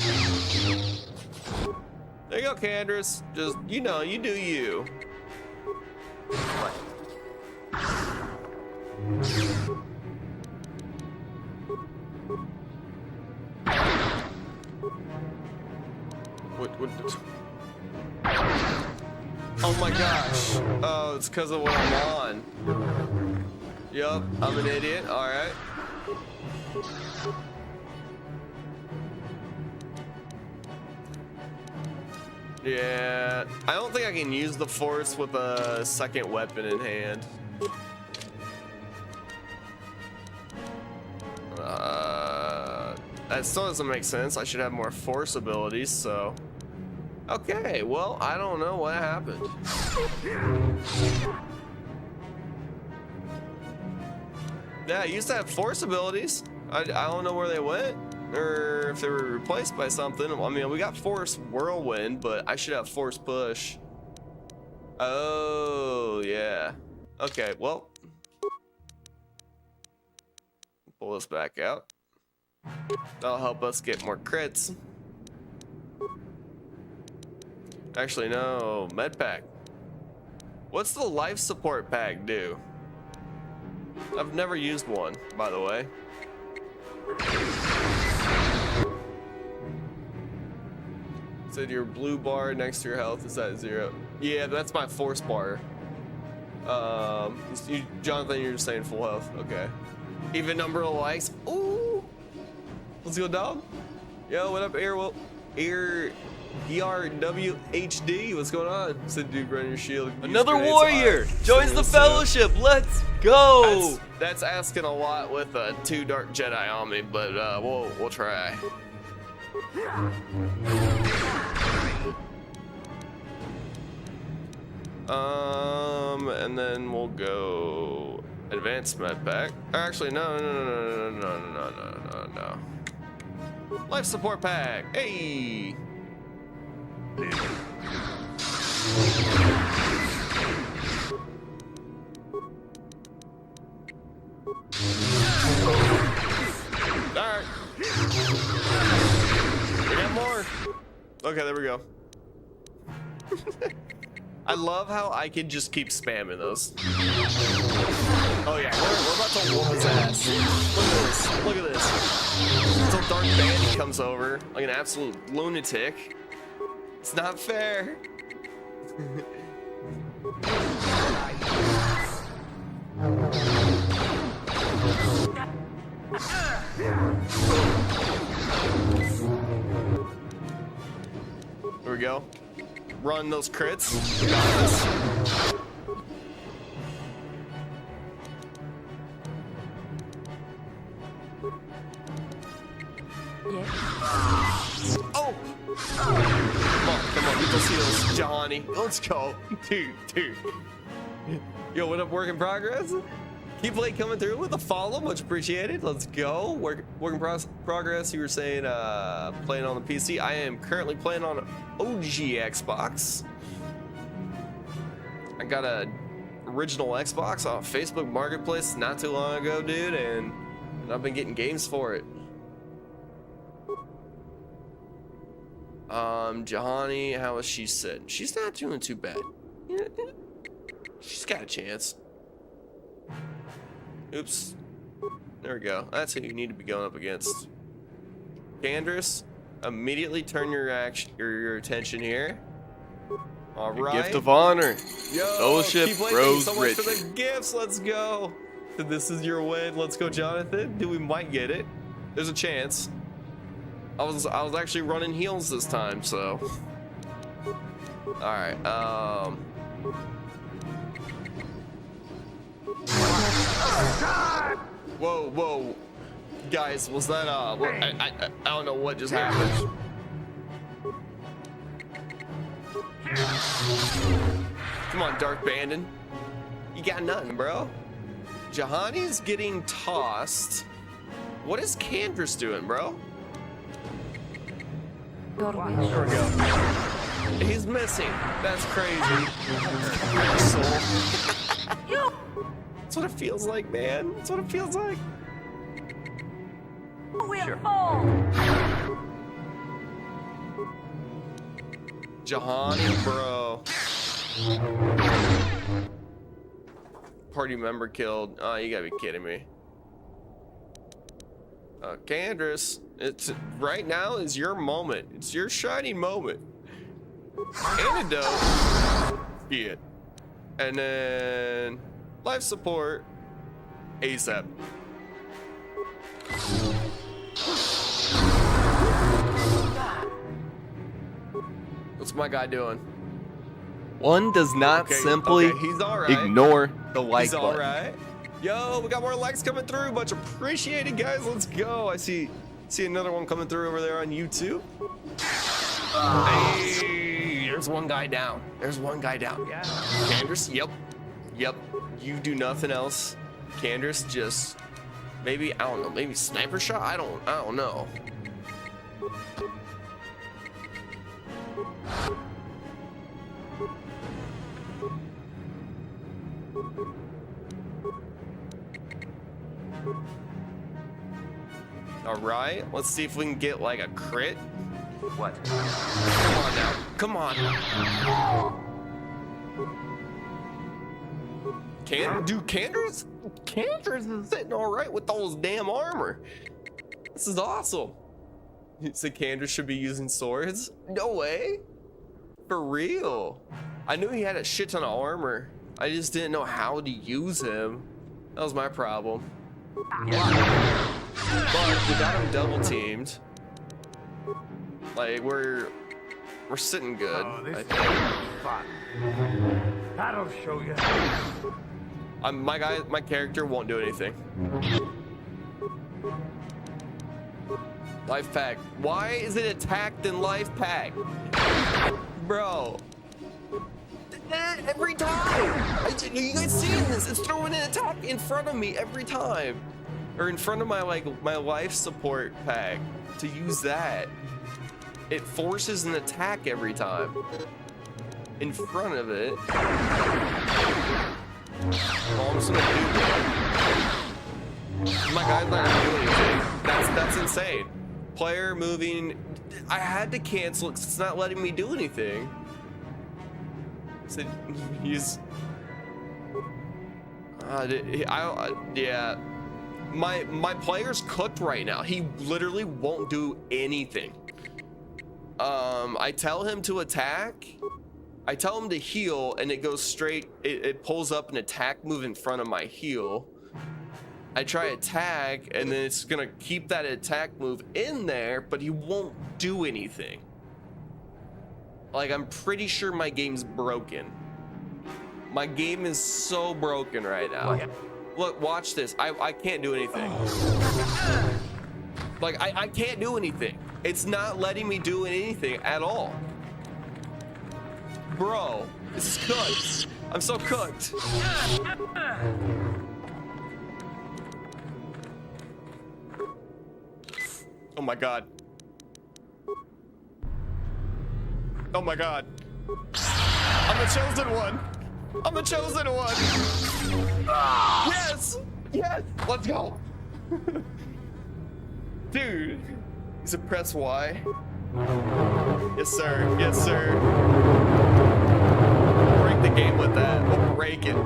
There you go, Candrace. Just, you know, you do you. What? Oh Oh my gosh. Oh, it's because of what I'm on. Yup, I'm an idiot. Alright. Yeah, I don't think I can use the Force with a second weapon in hand. That still doesn't make sense. I should have more Force abilities, so. Okay, well, I don't know what happened. Yeah, I used to have Force abilities. I don't know where they went, or if they were replaced by something. I mean, we got Force Whirlwind, but I should have Force Push. Oh, yeah. Okay, well. Pull this back out. That'll help us get more crits. Actually, no. Med pack. What's the life support pack do? I've never used one, by the way. Said your blue bar next to your health is at 0. Yeah, that's my Force bar. Jonathan, you're just saying full health. Okay. Even number of likes. Ooh. Let's go, dog. Yo, what up, ERWHD? What's going on? Said dude, run your shield. Another warrior joins the fellowship. Let's go. That's asking a lot with 2 Dark Jedi on me, but we'll try. And then we'll go advanced med pack. Actually, no. Life support pack. Hey. Alright. We got more. Okay, there we go. I love how I can just keep spamming those. Oh yeah, we're about to whoop his ass. Look at this. Until Dark Bandit comes over like an absolute lunatic. It's not fair. Here we go. Run those crits. We got this. Yeah. Oh! Come on, get those heals, Johnny. Let's go. Dude. Yo, what up, work in progress? Keep late coming through with a follow, much appreciated. Let's go. Work in progress. You were saying playing on the PC. I am currently playing on OG Xbox. I got a original Xbox off Facebook Marketplace not too long ago, dude, and I've been getting games for it. Jahani, how is she sitting? She's not doing too bad. She's got a chance. Oops. There we go. That's who you need to be going up against. Candrace, immediately turn your attention here. All right. Gift of honor. Yo, Fellowship grows so much rich. for the gifts. Let's go. This is your win. Let's go, Jonathan. We might get it. There's a chance. I was actually running heals this time, so. All right. Whoa. Guys, was that I don't know what just happened. Come on, Dark Bandit. You got nothing, bro. Jahani's getting tossed. What is Candrace doing, bro? Your wish. There we go. He's missing. That's crazy. Soul. That's what it feels like, man. That's what it feels like. We'll fall. Jahani, bro. Party member killed. Oh, you gotta be kidding me. Candrace, it's right now is your moment. It's your shining moment. Antidote. Shit. And then life support ASAP. What's my guy doing? One does not simply he's all right. ignore the like He's all button. right. Yo, we got more likes coming through. Much appreciated, guys. Let's go. I see another one coming through over there on YouTube. Hey, there's one guy down. There's one guy down. Yeah. Candace, yep. You do nothing else. Candace, just maybe, I don't know, maybe sniper shot? I don't know. All right, let's see if we can get like a crit. What? Come on now. Come on. Candace is sitting all right with those damn armor. This is awesome. So Candace should be using swords? No way. For real. I knew he had a shit ton of armor. I just didn't know how to use him. That was my problem. But we got him double teamed. Like we're sitting good. Oh, this I is think. fun. That'll show you. My character won't do anything. Life pack. Why is it attacked in life pack? Bro. Every time. You guys seeing this? It's throwing an attack in front of me every time. Or in front of my life support pack. To use that. It forces an attack every time. In front of it. Well, I'm just gonna do that. My guy's not gonna do anything. That's insane. Player moving. I had to cancel it because it's not letting me do anything. So he's. Yeah. My player's cooked right now. He literally won't do anything. I tell him to attack. I tell him to heal, and it goes straight. It pulls up an attack move in front of my heal. I try attack, and then it's gonna keep that attack move in there, but he won't do anything. Like, I'm pretty sure my game's broken. My game is so broken right now. Look, watch this. I can't do anything. Like, I can't do anything. It's not letting me do anything at all. Bro, this is cooked. I'm so cooked. Oh my god. Oh my god. I'm the chosen one. I'm the chosen one. Yes. Yes. Let's go. Dude. Is it press Y? Yes, sir. Yes, sir. Break the game with that. We'll break it.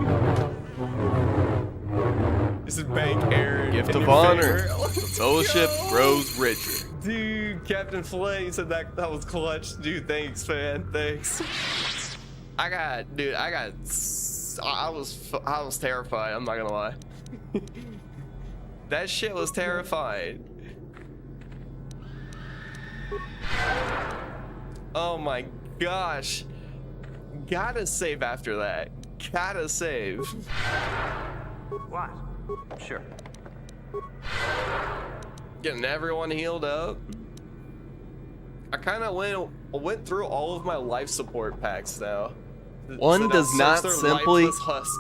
This is bank error. Gift of honor. Fellowship grows richer. Dude, Captain Flay said that was clutch. Dude, thanks, man. Thanks. I was terrified. I'm not gonna lie. That shit was terrifying. Oh my gosh. Gotta save after that. Gotta save. What? Sure. Getting everyone healed up. I kind of went through all of my life support packs now. One does not simply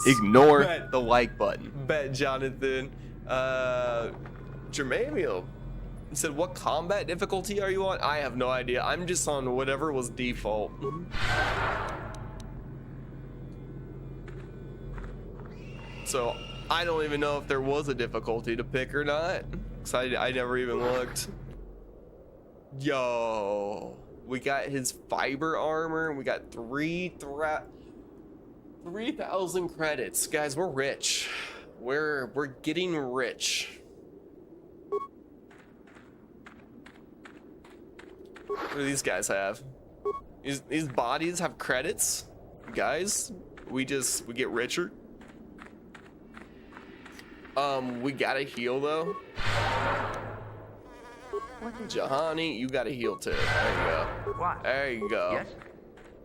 ignore the like button. Bet Jonathan. Jermaine said, what combat difficulty are you on? I have no idea. I'm just on whatever was default. So I don't even know if there was a difficulty to pick or not. Cause I never even looked. Yo, we got his fiber armor. We got 3,000 credits. Guys, we're rich. We're getting rich. What do these guys have? These bodies have credits? guys, we get richer. We gotta heal though. Jahani, you gotta heal too. There you go. What? There you go. Yes?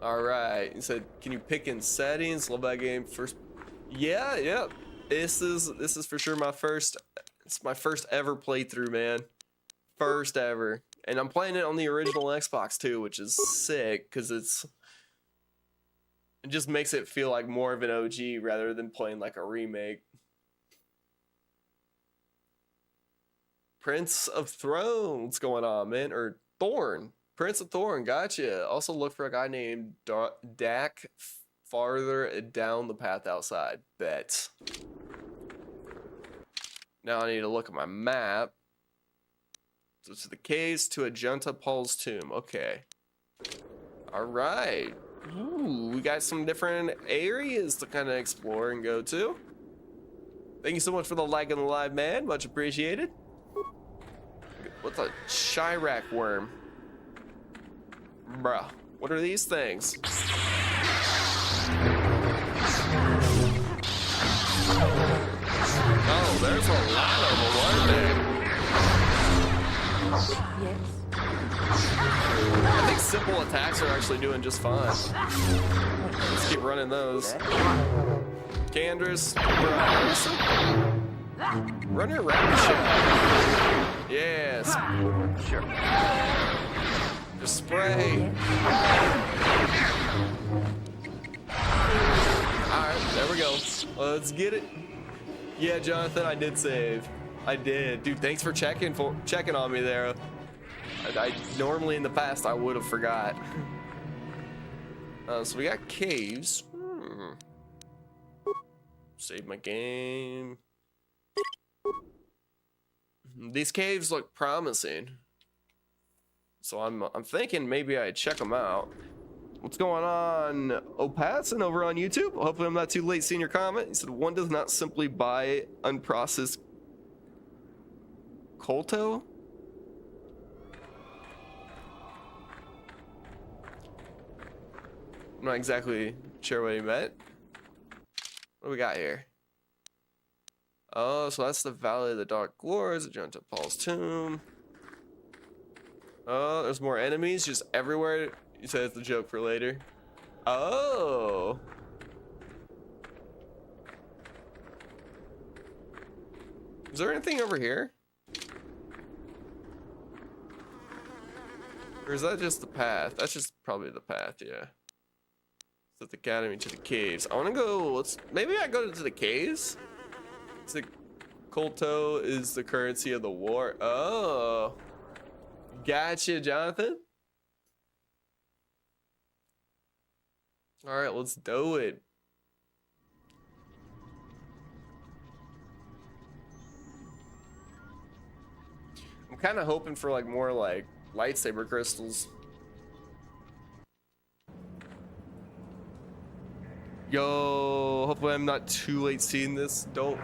All right. He said, can you pick in settings? Love that game. First. Yeah. This is for sure my first. It's my first ever playthrough, man. First ever. And I'm playing it on the original Xbox too, which is sick because it just makes it feel like more of an OG rather than playing like a remake. Prince of Thorn, what's going on, man? Or Thorn. Prince of Thorn, gotcha. Also look for a guy named Dak farther down the path outside. Bet. Now I need to look at my map. So to the caves to Ajunta Paul's tomb. Okay. Alright. Ooh, we got some different areas to kind of explore and go to. Thank you so much for the like and the live, man. Much appreciated. What's a Chirac worm? Bruh, what are these things? Oh, there's a lot of them, aren't there? Yes. I think simple attacks are actually doing just fine. Let's keep running those. Candace, run your rapid shot. Yes. Sure. Just spray. Alright, there we go. Let's get it. Yeah, Jonathan, I did save. I did. Dude, thanks for checking on me there. I normally in the past I would have forgot. So we got caves. Save my game. These caves look promising. So I'm thinking maybe I check them out. What's going on, Opatson over on YouTube? Hopefully I'm not too late seeing your comment. He said, one does not simply buy unprocessed Kolto? I'm not exactly sure what he meant. What do we got here? Oh, so that's the Valley of the Dark Lords, Ajunta Paul's tomb. Oh, there's more enemies just everywhere. You said it's a joke for later. Oh. Is there anything over here? Or is that just the path? That's just probably the path, yeah. It's the academy to the caves. I want to go, maybe I go to the caves? It's the Kolto is the currency of the war. Oh. Gotcha, Jonathan. All right, let's do it. I'm kind of hoping for like more like lightsaber crystals. Yo, hopefully I'm not too late seeing this. Don't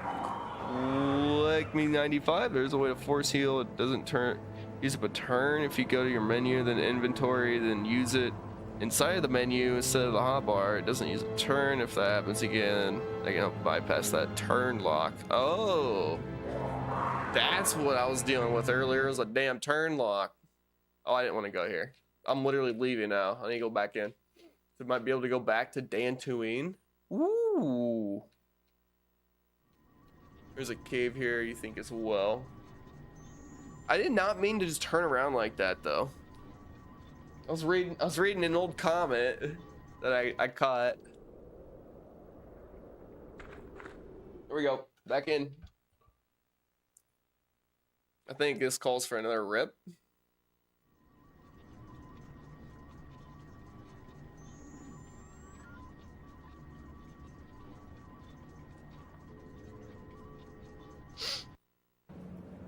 like me 95. There's a way to force heal. It doesn't turn. Use up a turn if you go to your menu, then inventory, then use it inside of the menu instead of the hotbar. It doesn't use a turn. If that happens again, I can bypass that turn lock. Oh, that's what I was dealing with earlier. It was a damn turn lock. Oh, I didn't want to go here. I'm literally leaving now. I need to go back in. So I might be able to go back to Dantooine. Ooh. There's a cave here you think as well. I did not mean to just turn around like that though. I was reading an old comment that I caught. Here we go. Back in. I think this calls for another rip.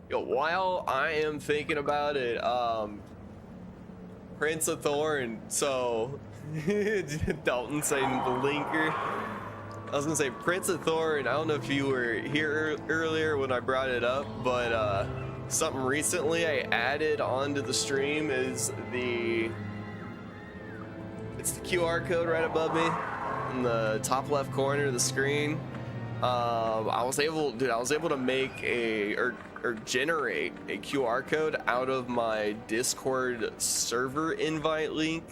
Yo, while I am thinking about it, Prince of Thorn, so Dalton saying blinker. I was gonna say Prince of Thorn, I don't know if you were here earlier when I brought it up, but something recently I added onto the stream is it's the QR code right above me. in the top left corner of the screen. I was able to make or generate a QR code out of my Discord server invite link.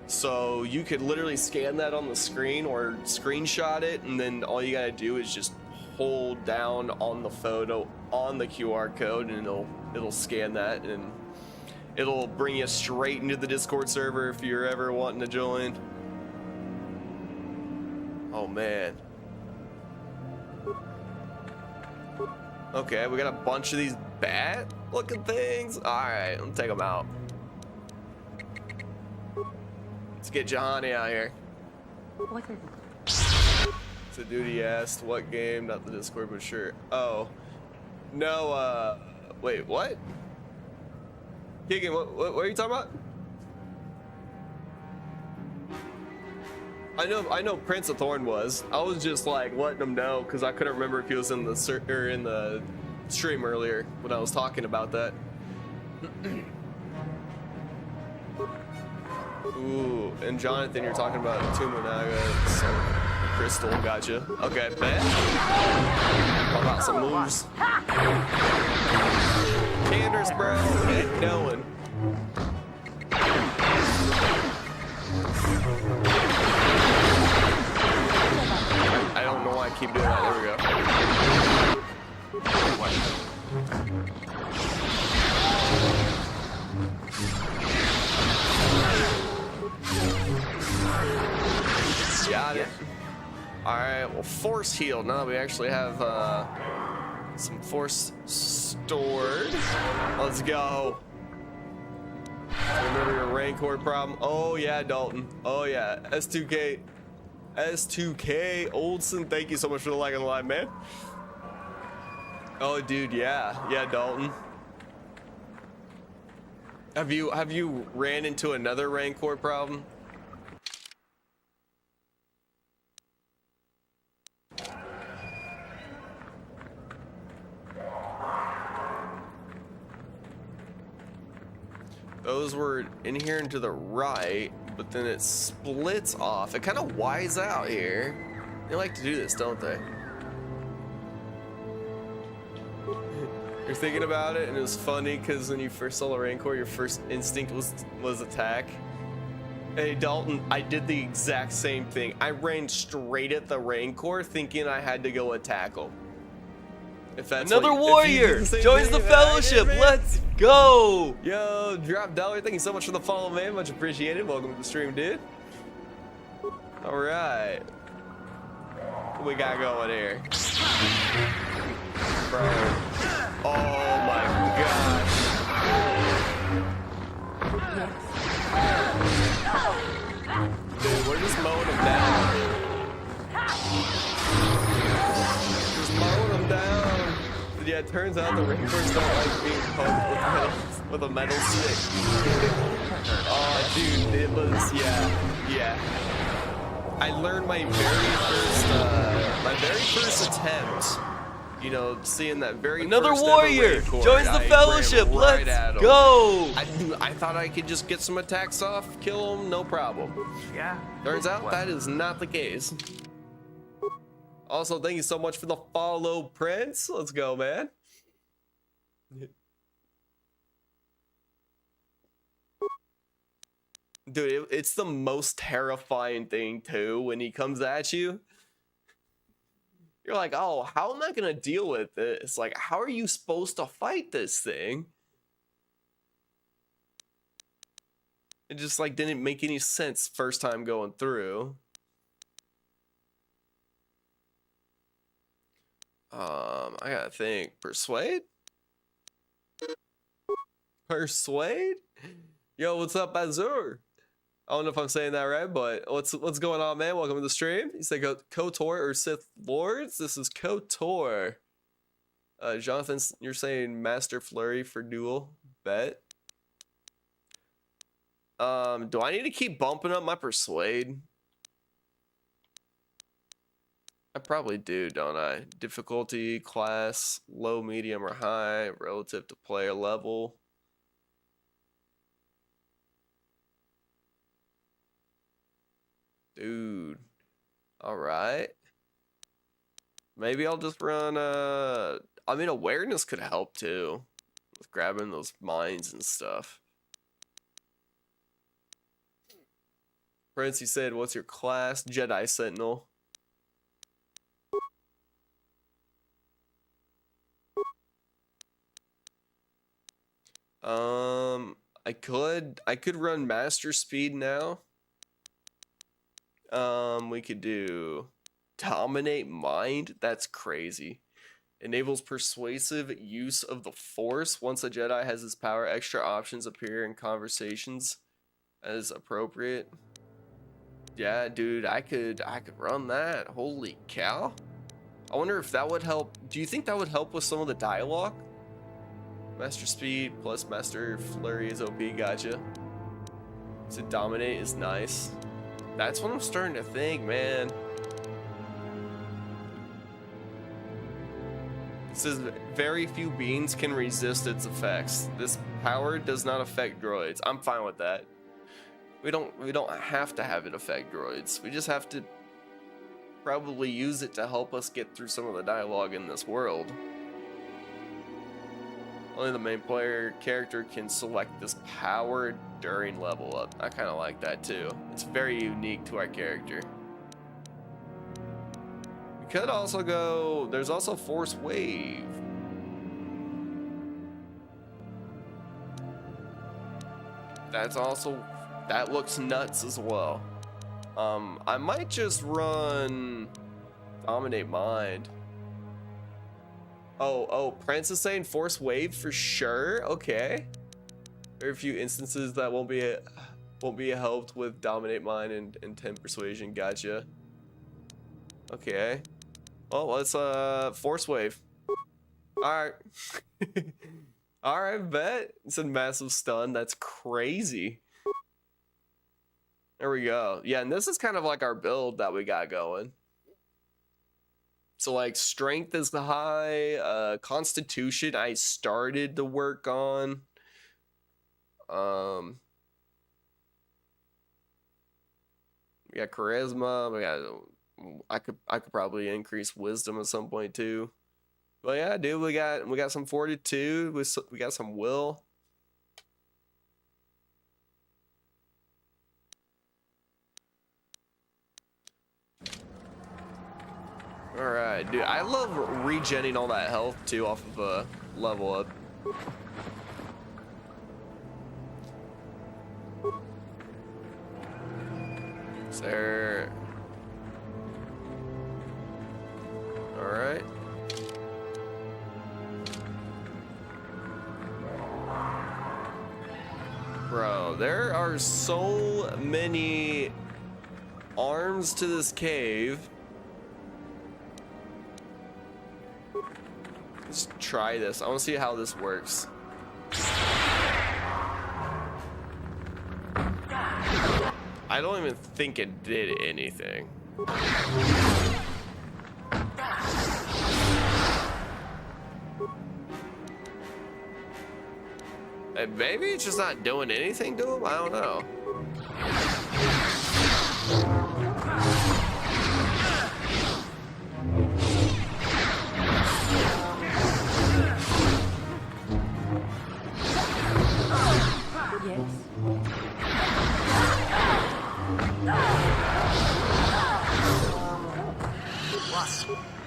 So you could literally scan that on the screen or screenshot it, and then all you gotta do is just hold down on the photo on the QR code, and it'll scan that, and it'll bring you straight into the Discord server if you're ever wanting to join. Oh man. Okay, we got a bunch of these bat looking things. All right, let's take them out. Let's get Johnny out here. What is it? So dude, he asked what game, not the Discord, but sure. Oh, no, wait, what? Keegan, what are you talking about? I know Prince of Thorn was. I was just like letting him know because I couldn't remember if he was in the stream earlier when I was talking about that. Ooh, and Jonathan, you're talking about Tumonaga, so Crystal, gotcha. Okay, bet. How about some moves? Candace, bro, ain't knowing. I don't know why I keep doing that. There we go. Got it. Alright, well, force heal. Now that we actually have some force stored. Let's go. Remember your Rancor problem? Oh, yeah, Dalton. Oh, yeah. S2K. Olsen, thank you so much for the like on the live, man. Oh, dude, yeah. Yeah, Dalton. Have you ran into another Rancor problem? Those were in here and to the right, but then it splits off. It kind of wides out here. They like to do this, don't they? You're thinking about it, and it was funny because when you first saw the Rancor, your first instinct was attack. Hey Dalton, I did the exact same thing. I ran straight at the Rancor, thinking I had to go attack him. If that's Another warrior joins the fellowship. Let's go. Yo, Drop Dollar, thank you so much for the follow, man. Much appreciated. Welcome to the stream, dude. All right, what we got going here, bro? Oh my gosh. Dude, we're just mowing them down. Just mowing them down. Yeah, it turns out the Rancors don't like being poked with a metal stick. Oh, dude, it was, yeah. I learned my very first attempt, you know, seeing that very Another first warrior Rancor, joins the fellowship. Right Let's go. I thought I could just get some attacks off, kill him, no problem. Yeah. Turns out that is not the case. Also, thank you so much for the follow, Prince. Let's go, man. Dude, it's the most terrifying thing, too, when he comes at you. You're like, oh, how am I going to deal with this? Like, how are you supposed to fight this thing? It just, like, didn't make any sense first time going through. I gotta think. Persuade? Persuade? Yo, what's up, Azur? I don't know if I'm saying that right, but what's going on, man? Welcome to the stream. You say KOTOR or Sith Lords? This is KOTOR. Jonathan, you're saying Master Flurry for duel. Bet. Do I need to keep bumping up my Persuade? I probably do, don't I? Difficulty, class, low, medium, or high, relative to player level. Dude. All right. Maybe I'll just run, I mean, awareness could help too. With grabbing those mines and stuff. Prince, he said, what's your class? Jedi Sentinel. I could run master speed now. We could do dominate mind. That's crazy. Enables persuasive use of the Force. Once a Jedi has his power, extra options appear in conversations as appropriate. Yeah, dude, I could run that. Holy cow. I wonder if that would help. Do you think that would help with some of the dialogue? Master speed plus master flurry is OP, gotcha. To dominate is nice. That's what I'm starting to think, man. It says very few beings can resist its effects. This power does not affect droids. I'm fine with that. We don't have to have it affect droids. We just have to probably use it to help us get through some of the dialogue in this world. Only the main player character can select this power during level up. I kind of like that too. It's very unique to our character. We could also go, there's also Force Wave. That looks nuts as well. I might just run Dominate Mind. Oh, Prince is saying Force Wave for sure. Okay. Very few instances that won't be helped with Dominate Mind and 10 Persuasion. Gotcha. Okay. Well, let's Force Wave. All right. All right, bet. It's a massive stun. That's crazy. There we go. Yeah, and this is kind of like our build that we got going. So like strength is the high, constitution I started to work on. We got charisma, I could probably increase wisdom at some point too. But yeah, dude, we got some fortitude, we got some will. Alright, dude, I love regenning all that health too off of a level up. There. Alright. Bro, there are so many arms to this cave. Let's try this. I want to see how this works. I don't even think it did anything. And maybe it's just not doing anything to him? I don't know.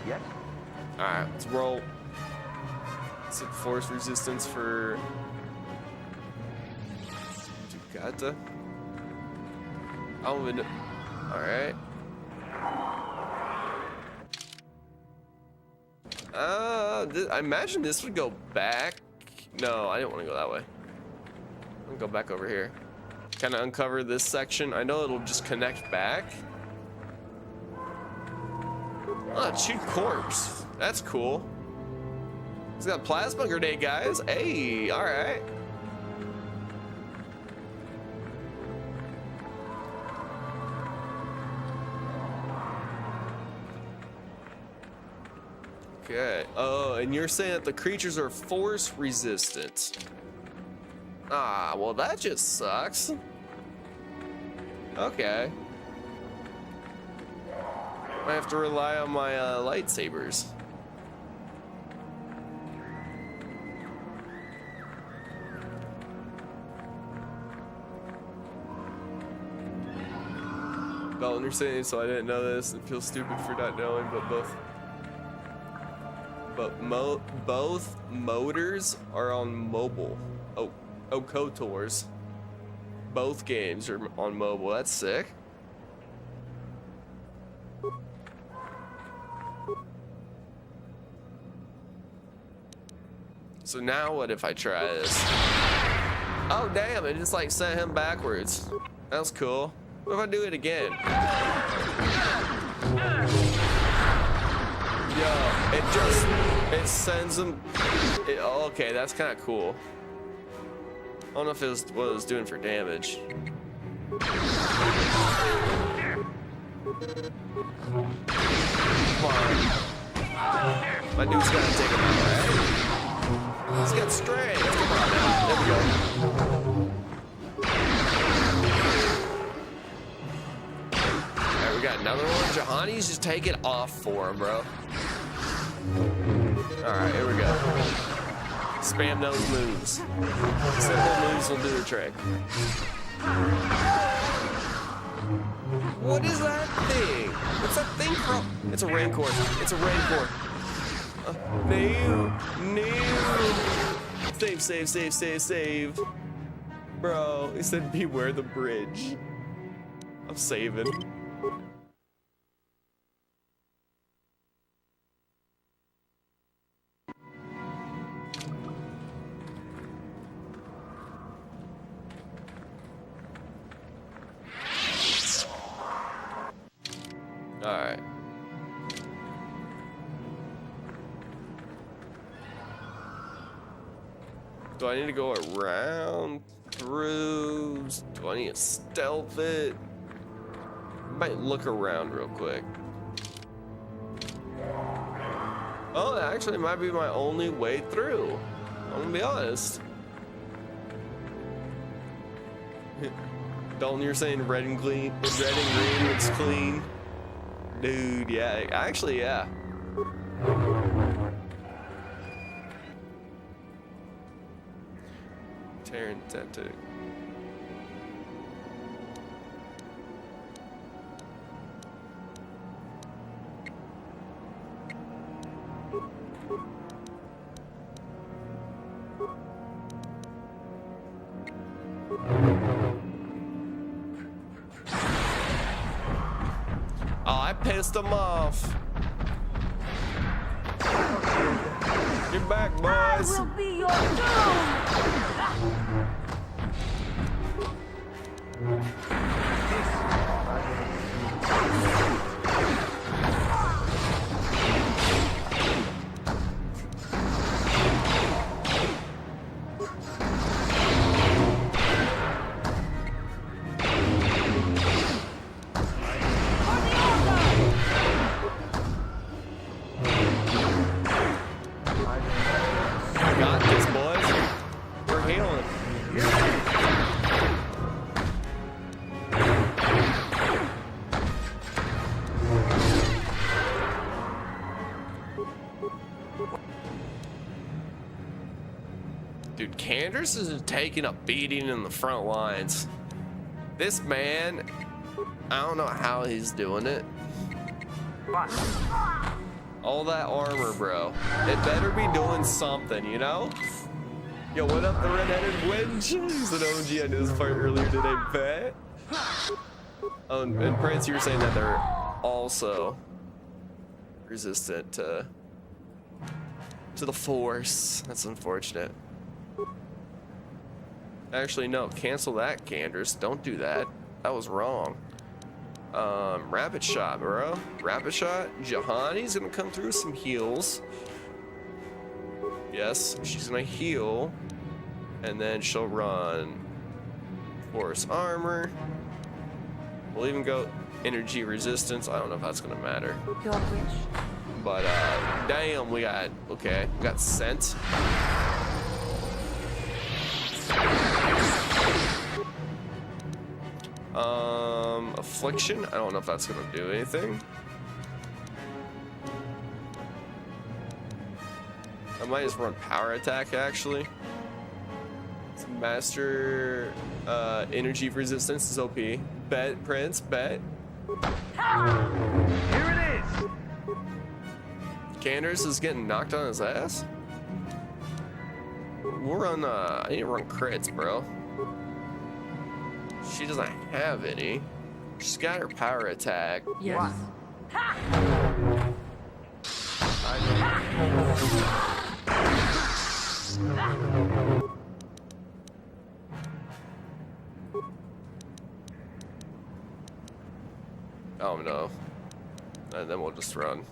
Yes. Alright, let's roll. Let's hit force resistance for Ducata. I don't even know. Alright. I imagine this would go back. No, I didn't want to go that way. I'm gonna go back over here. Kind of uncover this section. I know it'll just connect back. Oh, cheap corpse. That's cool. He's got a plasma grenade, guys. Hey, all right. Okay. Oh, and you're saying that the creatures are force resistant. Ah, well, that just sucks. Okay. I have to rely on my lightsabers. Don't understand, so I didn't know this. It feels stupid for not knowing, but both motors are on mobile. Oh, KOTORs. Both games are on mobile. That's sick. So now what if I try this? Oh damn, it just like sent him backwards. That was cool. What if I do it again? Yo, it sends him. Okay, that's kind of cool. I don't know if it was what it was doing for damage. Come on. My dude's gotta take him out, right? He's got strength. Come on now. There we go. Alright, we got another one. Jahani's just take it off for him, bro. Alright, here we go. Spam those moves. Simple moves will do the trick. What is that thing? What's that thing from? It's a Rancor. It's a Rancor. No. Save. Bro, he said beware the bridge. I'm saving. Alright. Do I need to go around, through? Do I need to stealth it? Might look around real quick. Oh, that actually might be my only way through. I'm gonna be honest. Dalton, you're saying red and green looks clean? Dude, yeah, actually, yeah. Terran tattoo. Oh, I pissed them off. Get back, boys. I will be your doom. Got this, boys. We're healing. Dude, Candace is taking a beating in the front lines. This man, I don't know how he's doing it. All that armor, bro. It better be doing something, you know? Yo, what up, the red-headed witch? He's an OG. I did this part earlier today, bet. Oh, and Prince, you were saying that they're also resistant to the Force. That's unfortunate. Actually, no. Cancel that, Candace. Don't do that. That was wrong. Rapid shot, bro. Rapid shot. Jahani's gonna come through with some heals. Yes, she's gonna heal. And then she'll run Force armor. We'll even go energy resistance. I don't know if that's gonna matter. Your wish. But, damn, we got scent. Affliction. I don't know if that's gonna do anything. I might just run power attack actually. Master energy resistance is OP. Bet, Prince, bet. Here it is. Canders is getting knocked on his ass. We'll run, I need to run crits, bro. She doesn't have any. She's got her power attack. Yes. Oh no. And then we'll just run.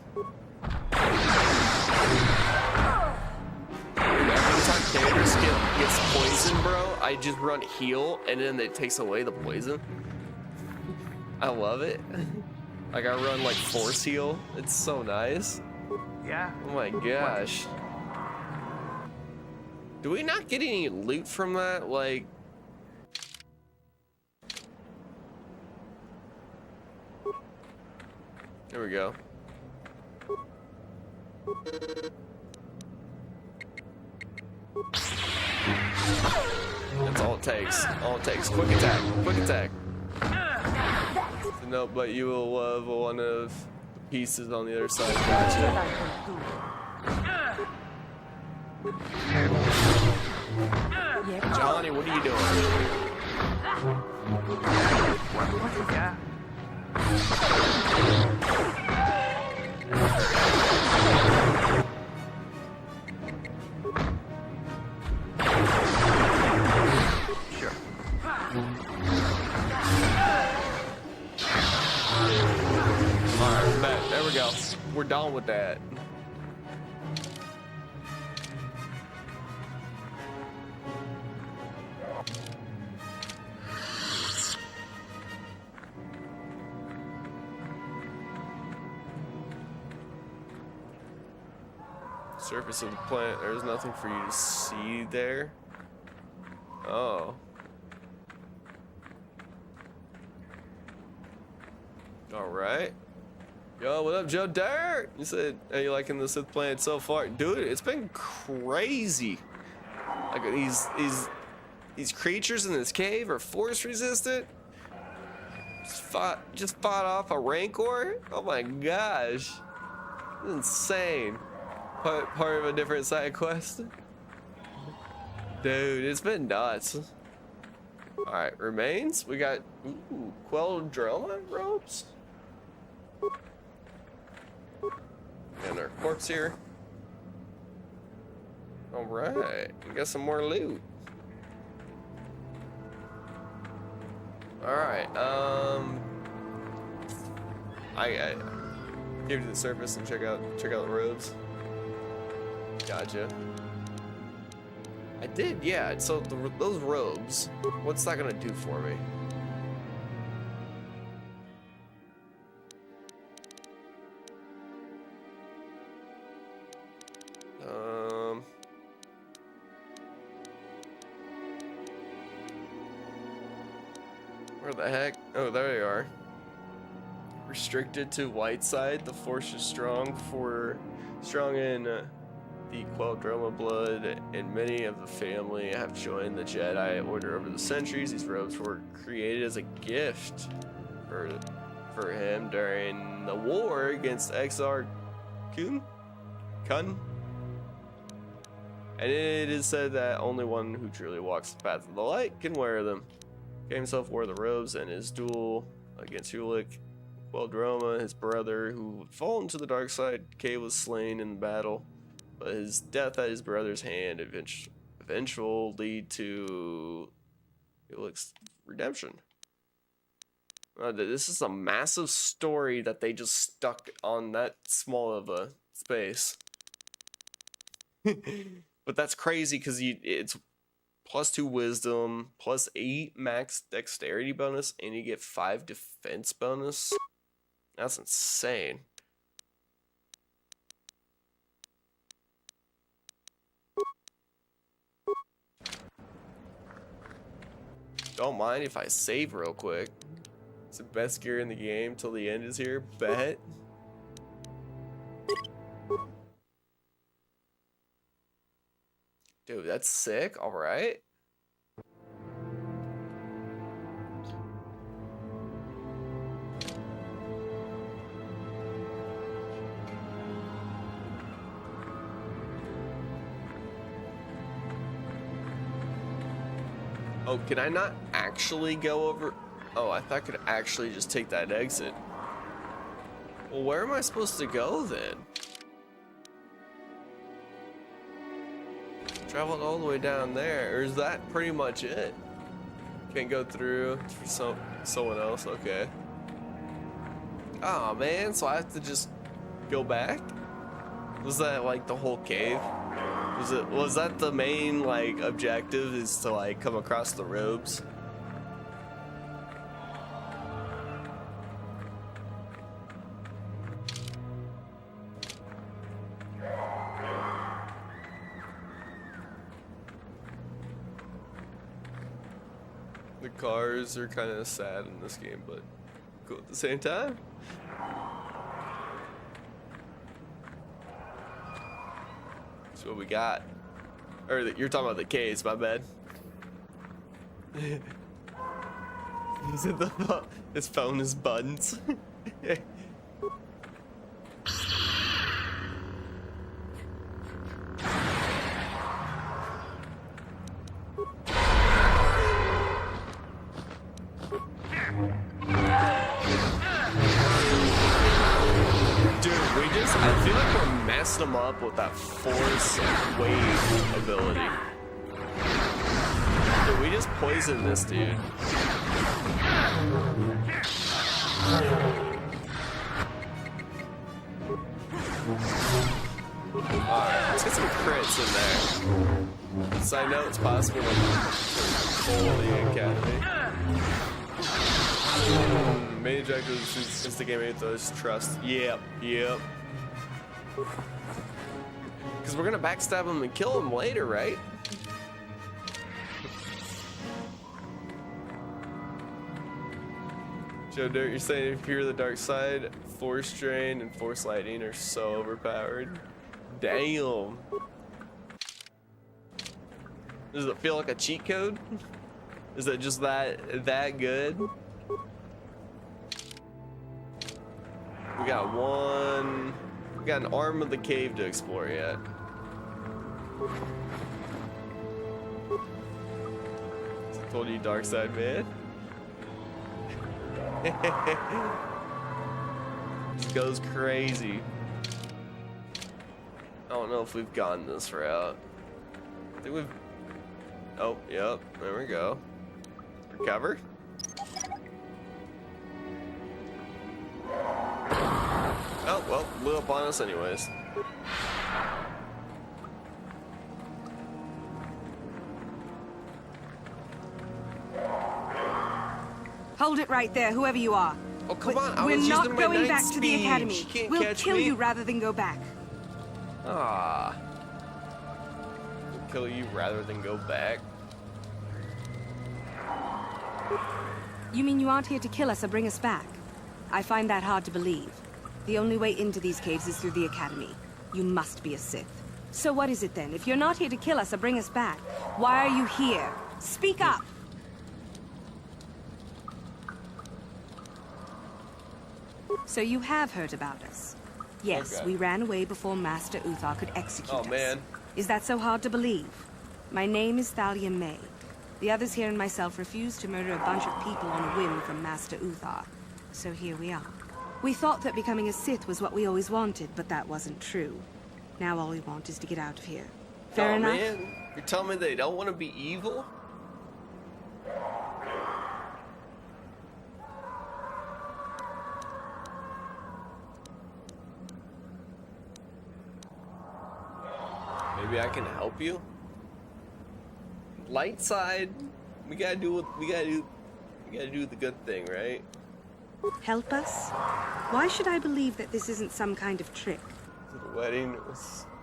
Every time Canders gets poisoned, bro, I just run heal and then it takes away the poison. I love it. Like I run like force heal. It's so nice. Yeah. Oh my gosh. Do we not get any loot from that? Like, there we go. That's all it takes. All it takes. Quick attack. Quick attack. No, but you will love one of the pieces on the other side. Gotcha. Johnny, what are you doing? Yeah. Sure. Alright, bet. There we go. We're done with that. Surface of the planet, there's nothing for you to see there. Oh. Alright. Yo, what up, Joe Dirt? You said, are you liking the Sith planet so far? Dude, it's been crazy. Like these creatures in this cave are force resistant. Just fought off a Rancor? Oh my gosh. This is insane. Part of a different side quest. Dude, it's been nuts. Alright, remains. We got Queldroma robes. And our corpse here. Alright, we got some more loot. Alright, I give you the surface and check out the robes. Gotcha. I did, yeah. So those robes, what's that gonna do for me? Where the heck? Oh, there they are. Restricted to white side. The force is strong in the Queldroma blood, and many of the family have joined the Jedi Order over the centuries. These robes were created as a gift for him during the war against Exar Kun. And it is said that only one who truly walks the path of the light can wear them. He himself wore the robes in his duel against Ulick. Queldroma, his brother, who had fallen to the dark side, Kay was slain in the battle. But his death at his brother's hand eventually lead to Ulick's redemption. This is a massive story that they just stuck on that small of a space. But that's crazy because it's +2 wisdom, +8 max dexterity bonus, and you get 5 defense bonus. That's insane. Don't mind if I save real quick. It's the best gear in the game till the end is here. Bet. Dude, that's sick. All right. Oh, can I not actually go over? Oh, I thought I could actually just take that exit. Well, where am I supposed to go then? Traveled all the way down there, or is that pretty much it? Can't go through for someone else. Okay. Oh man, so I have to just go back? Was that like the whole cave? Was that the main like objective, is to like come across the robes? The cars are kind of sad in this game, but cool at the same time. That's what we got. Or you're talking about the caves, my bad. His phone is buttons. I feel like we're messing them up with that force wave ability. Did we just poison this dude? Alright, let's get some crits in there. So I know it's possible to pull the academy. Main objective is the game ethos, trust. Yep. Because we're gonna backstab him and kill him later, right? Joe Dirt, you're saying if you're the dark side, force drain and force lightning are so overpowered. Damn. Does it feel like a cheat code? Is it just that good? We got an arm of the cave to explore yet. I told you, dark side man. Just goes crazy. I don't know if we've gone this route. I think we've. Oh, yep. There we go. Recover. Oh, well, blew up on us anyways. Hold it right there, whoever you are. Oh, come on. We're not going back to the academy. We'll kill you rather than go back. Ah. We'll kill you rather than go back. You mean you aren't here to kill us or bring us back? I find that hard to believe. The only way into these caves is through the academy. You must be a Sith. So what is it then? If you're not here to kill us or bring us back, why are you here? Speak up! So you have heard about us. Yes, Okay. we ran away before Master Uthar could execute us. Oh, man. Is that so hard to believe? My name is Thalia May. The others here and myself refused to murder a bunch of people on a whim from Master Uthar. So here we are. We thought that becoming a Sith was what we always wanted, but that wasn't true. Now all we want is to get out of here. Fair enough? Man. You're telling me they don't want to be evil? Maybe I can help you? Light side, we gotta do the good thing, right? Help us? Why should I believe that this isn't some kind of trick? The wedding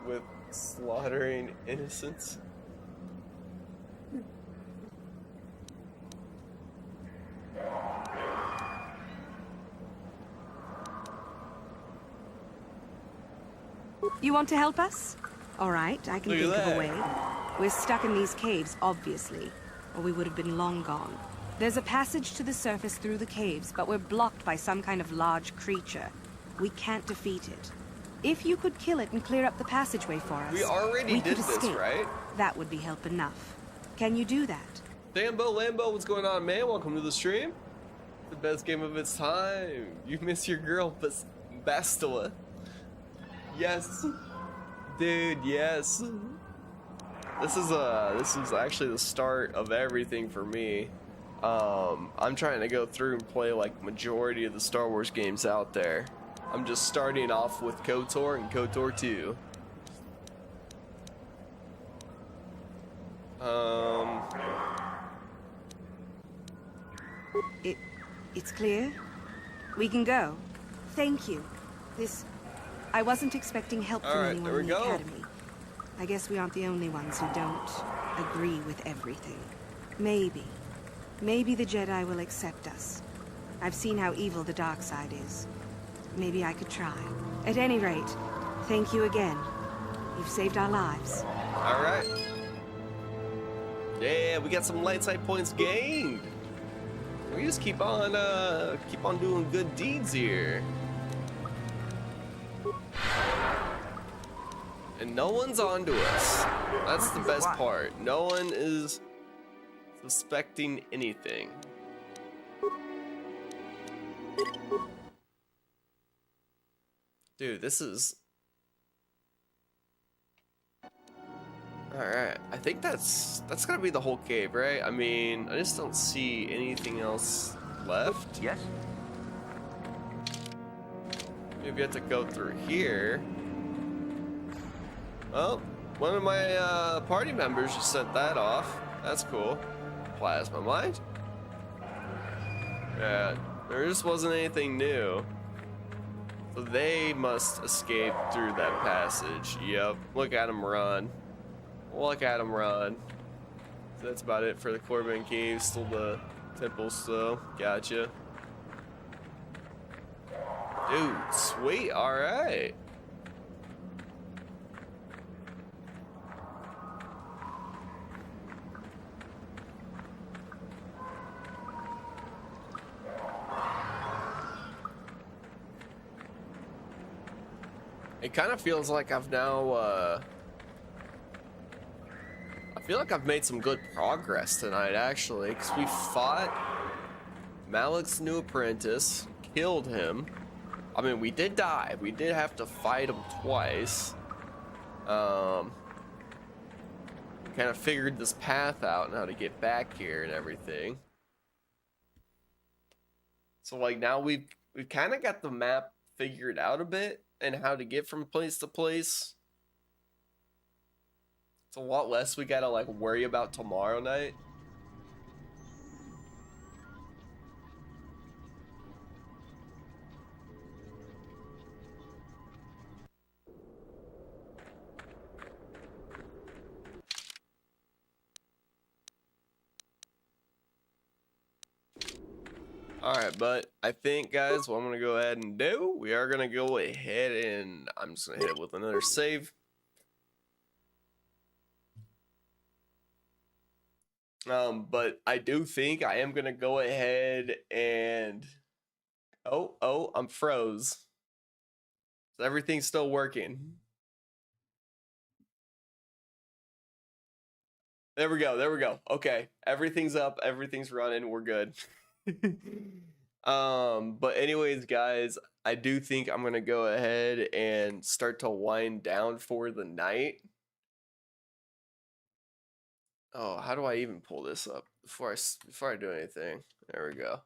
with slaughtering innocents. You want to help us? All right, I can Look at think of a that. way. We're stuck in these caves, obviously, or we would have been long gone. There's a passage to the surface through the caves, but we're blocked by some kind of large creature. We can't defeat it. If you could kill it and clear up the passageway for us, we already did this, escape. right? That would be help enough. Can you do that? Lambo, what's going on, man? Welcome to the stream. The best game of its time. You miss your girl, Bastila. Yes, dude. Yes. This is actually the start of everything for me. I'm trying to go through and play like majority of the Star Wars games out there. I'm just starting off with KOTOR and KOTOR 2. It's clear. We can go. Thank you. I wasn't expecting help from anyone in the academy. I guess we aren't the only ones who don't agree with everything. Maybe the Jedi will accept us. I've seen how evil the dark side is. Maybe I could try. At any rate, thank you again. You've saved our lives. All right. Yeah, we got some light side points gained. We just keep on doing good deeds here. And no one's onto us. That's the best part. No one is suspecting anything. Dude, this is... Alright, I think that's gotta be the whole cave, right? I mean, I just don't see anything else left. Yes? Maybe I have to go through here. Oh, one of my party members just sent that off. That's cool. Plasma mind? Yeah, there just wasn't anything new. So they must escape through that passage. Yep, look at them run. Look at them run. So that's about it for the Corbin Caves. Still the temple still. Gotcha. Dude, sweet, alright. It kind of feels like I've now, I feel like I've made some good progress tonight, actually, because we fought Malik's new apprentice, killed him. I mean, we did die. We did have to fight him twice. Kind of figured this path out and how to get back here and everything. So, like, now we've kind of got the map figured out a bit and how to get from place to place. It's a lot less we gotta, like, worry about tomorrow night. Alright, but I think, guys, what I'm going to go ahead and do, we are going to go ahead and I'm just going to hit it with another save. But I do think I am going to go ahead and... Oh, I'm froze. So everything's still working. There we go. Okay, everything's up, everything's running, we're good. But anyways, guys, I do think I'm gonna go ahead and start to wind down for the night. Oh, how do I even pull this up before I do anything? There we go.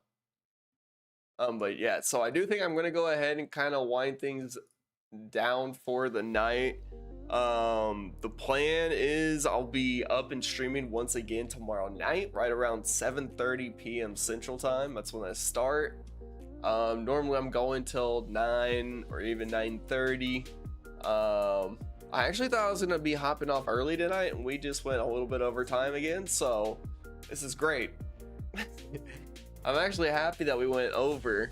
But yeah, so I do think I'm gonna go ahead and kind of wind things down for the night. The plan is I'll be up and streaming once again tomorrow night, right around 7:30 p.m. Central Time. That's when I start. Normally I'm going till 9 or even 9:30. I actually thought I was gonna be hopping off early tonight, and we just went a little bit over time again, so this is great. I'm actually happy that we went over.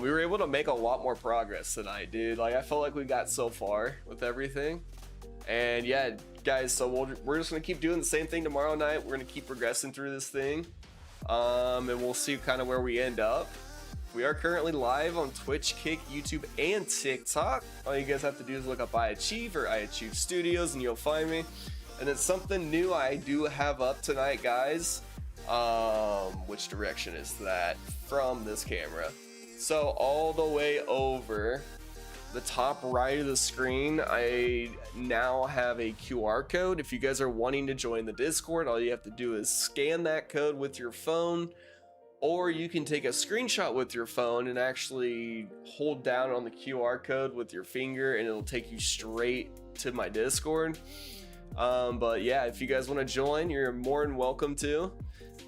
We were able to make a lot more progress tonight, dude. Like, I felt like we got so far with everything. And yeah, guys, so we're just gonna keep doing the same thing tomorrow night. We're gonna keep progressing through this thing, and we'll see kind of where we end up. We are currently live on Twitch, Kick, YouTube, and TikTok. All you guys have to do is look up iAchieve or iAchieve Studios and you'll find me. And it's something new I do have up tonight, guys. Which direction is that? From this camera. So all the way over the top right of the screen, I now have a QR code. If you guys are wanting to join the Discord, all you have to do is scan that code with your phone, or you can take a screenshot with your phone and actually hold down on the QR code with your finger and it'll take you straight to my Discord. But yeah, if you guys want to join, you're more than welcome to.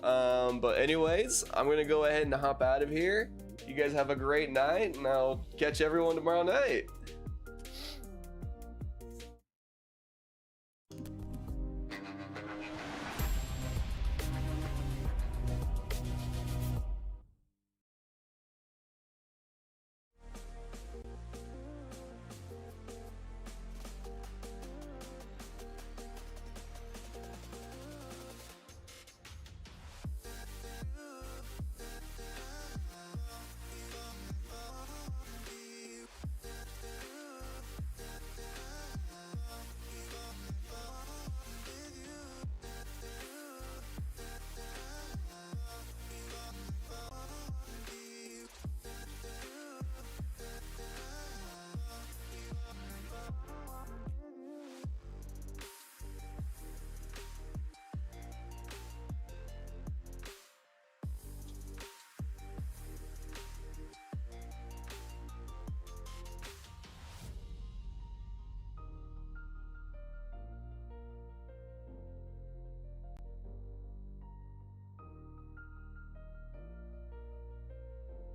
But anyways, I'm gonna go ahead and hop out of here. You guys have a great night, and I'll catch everyone tomorrow night.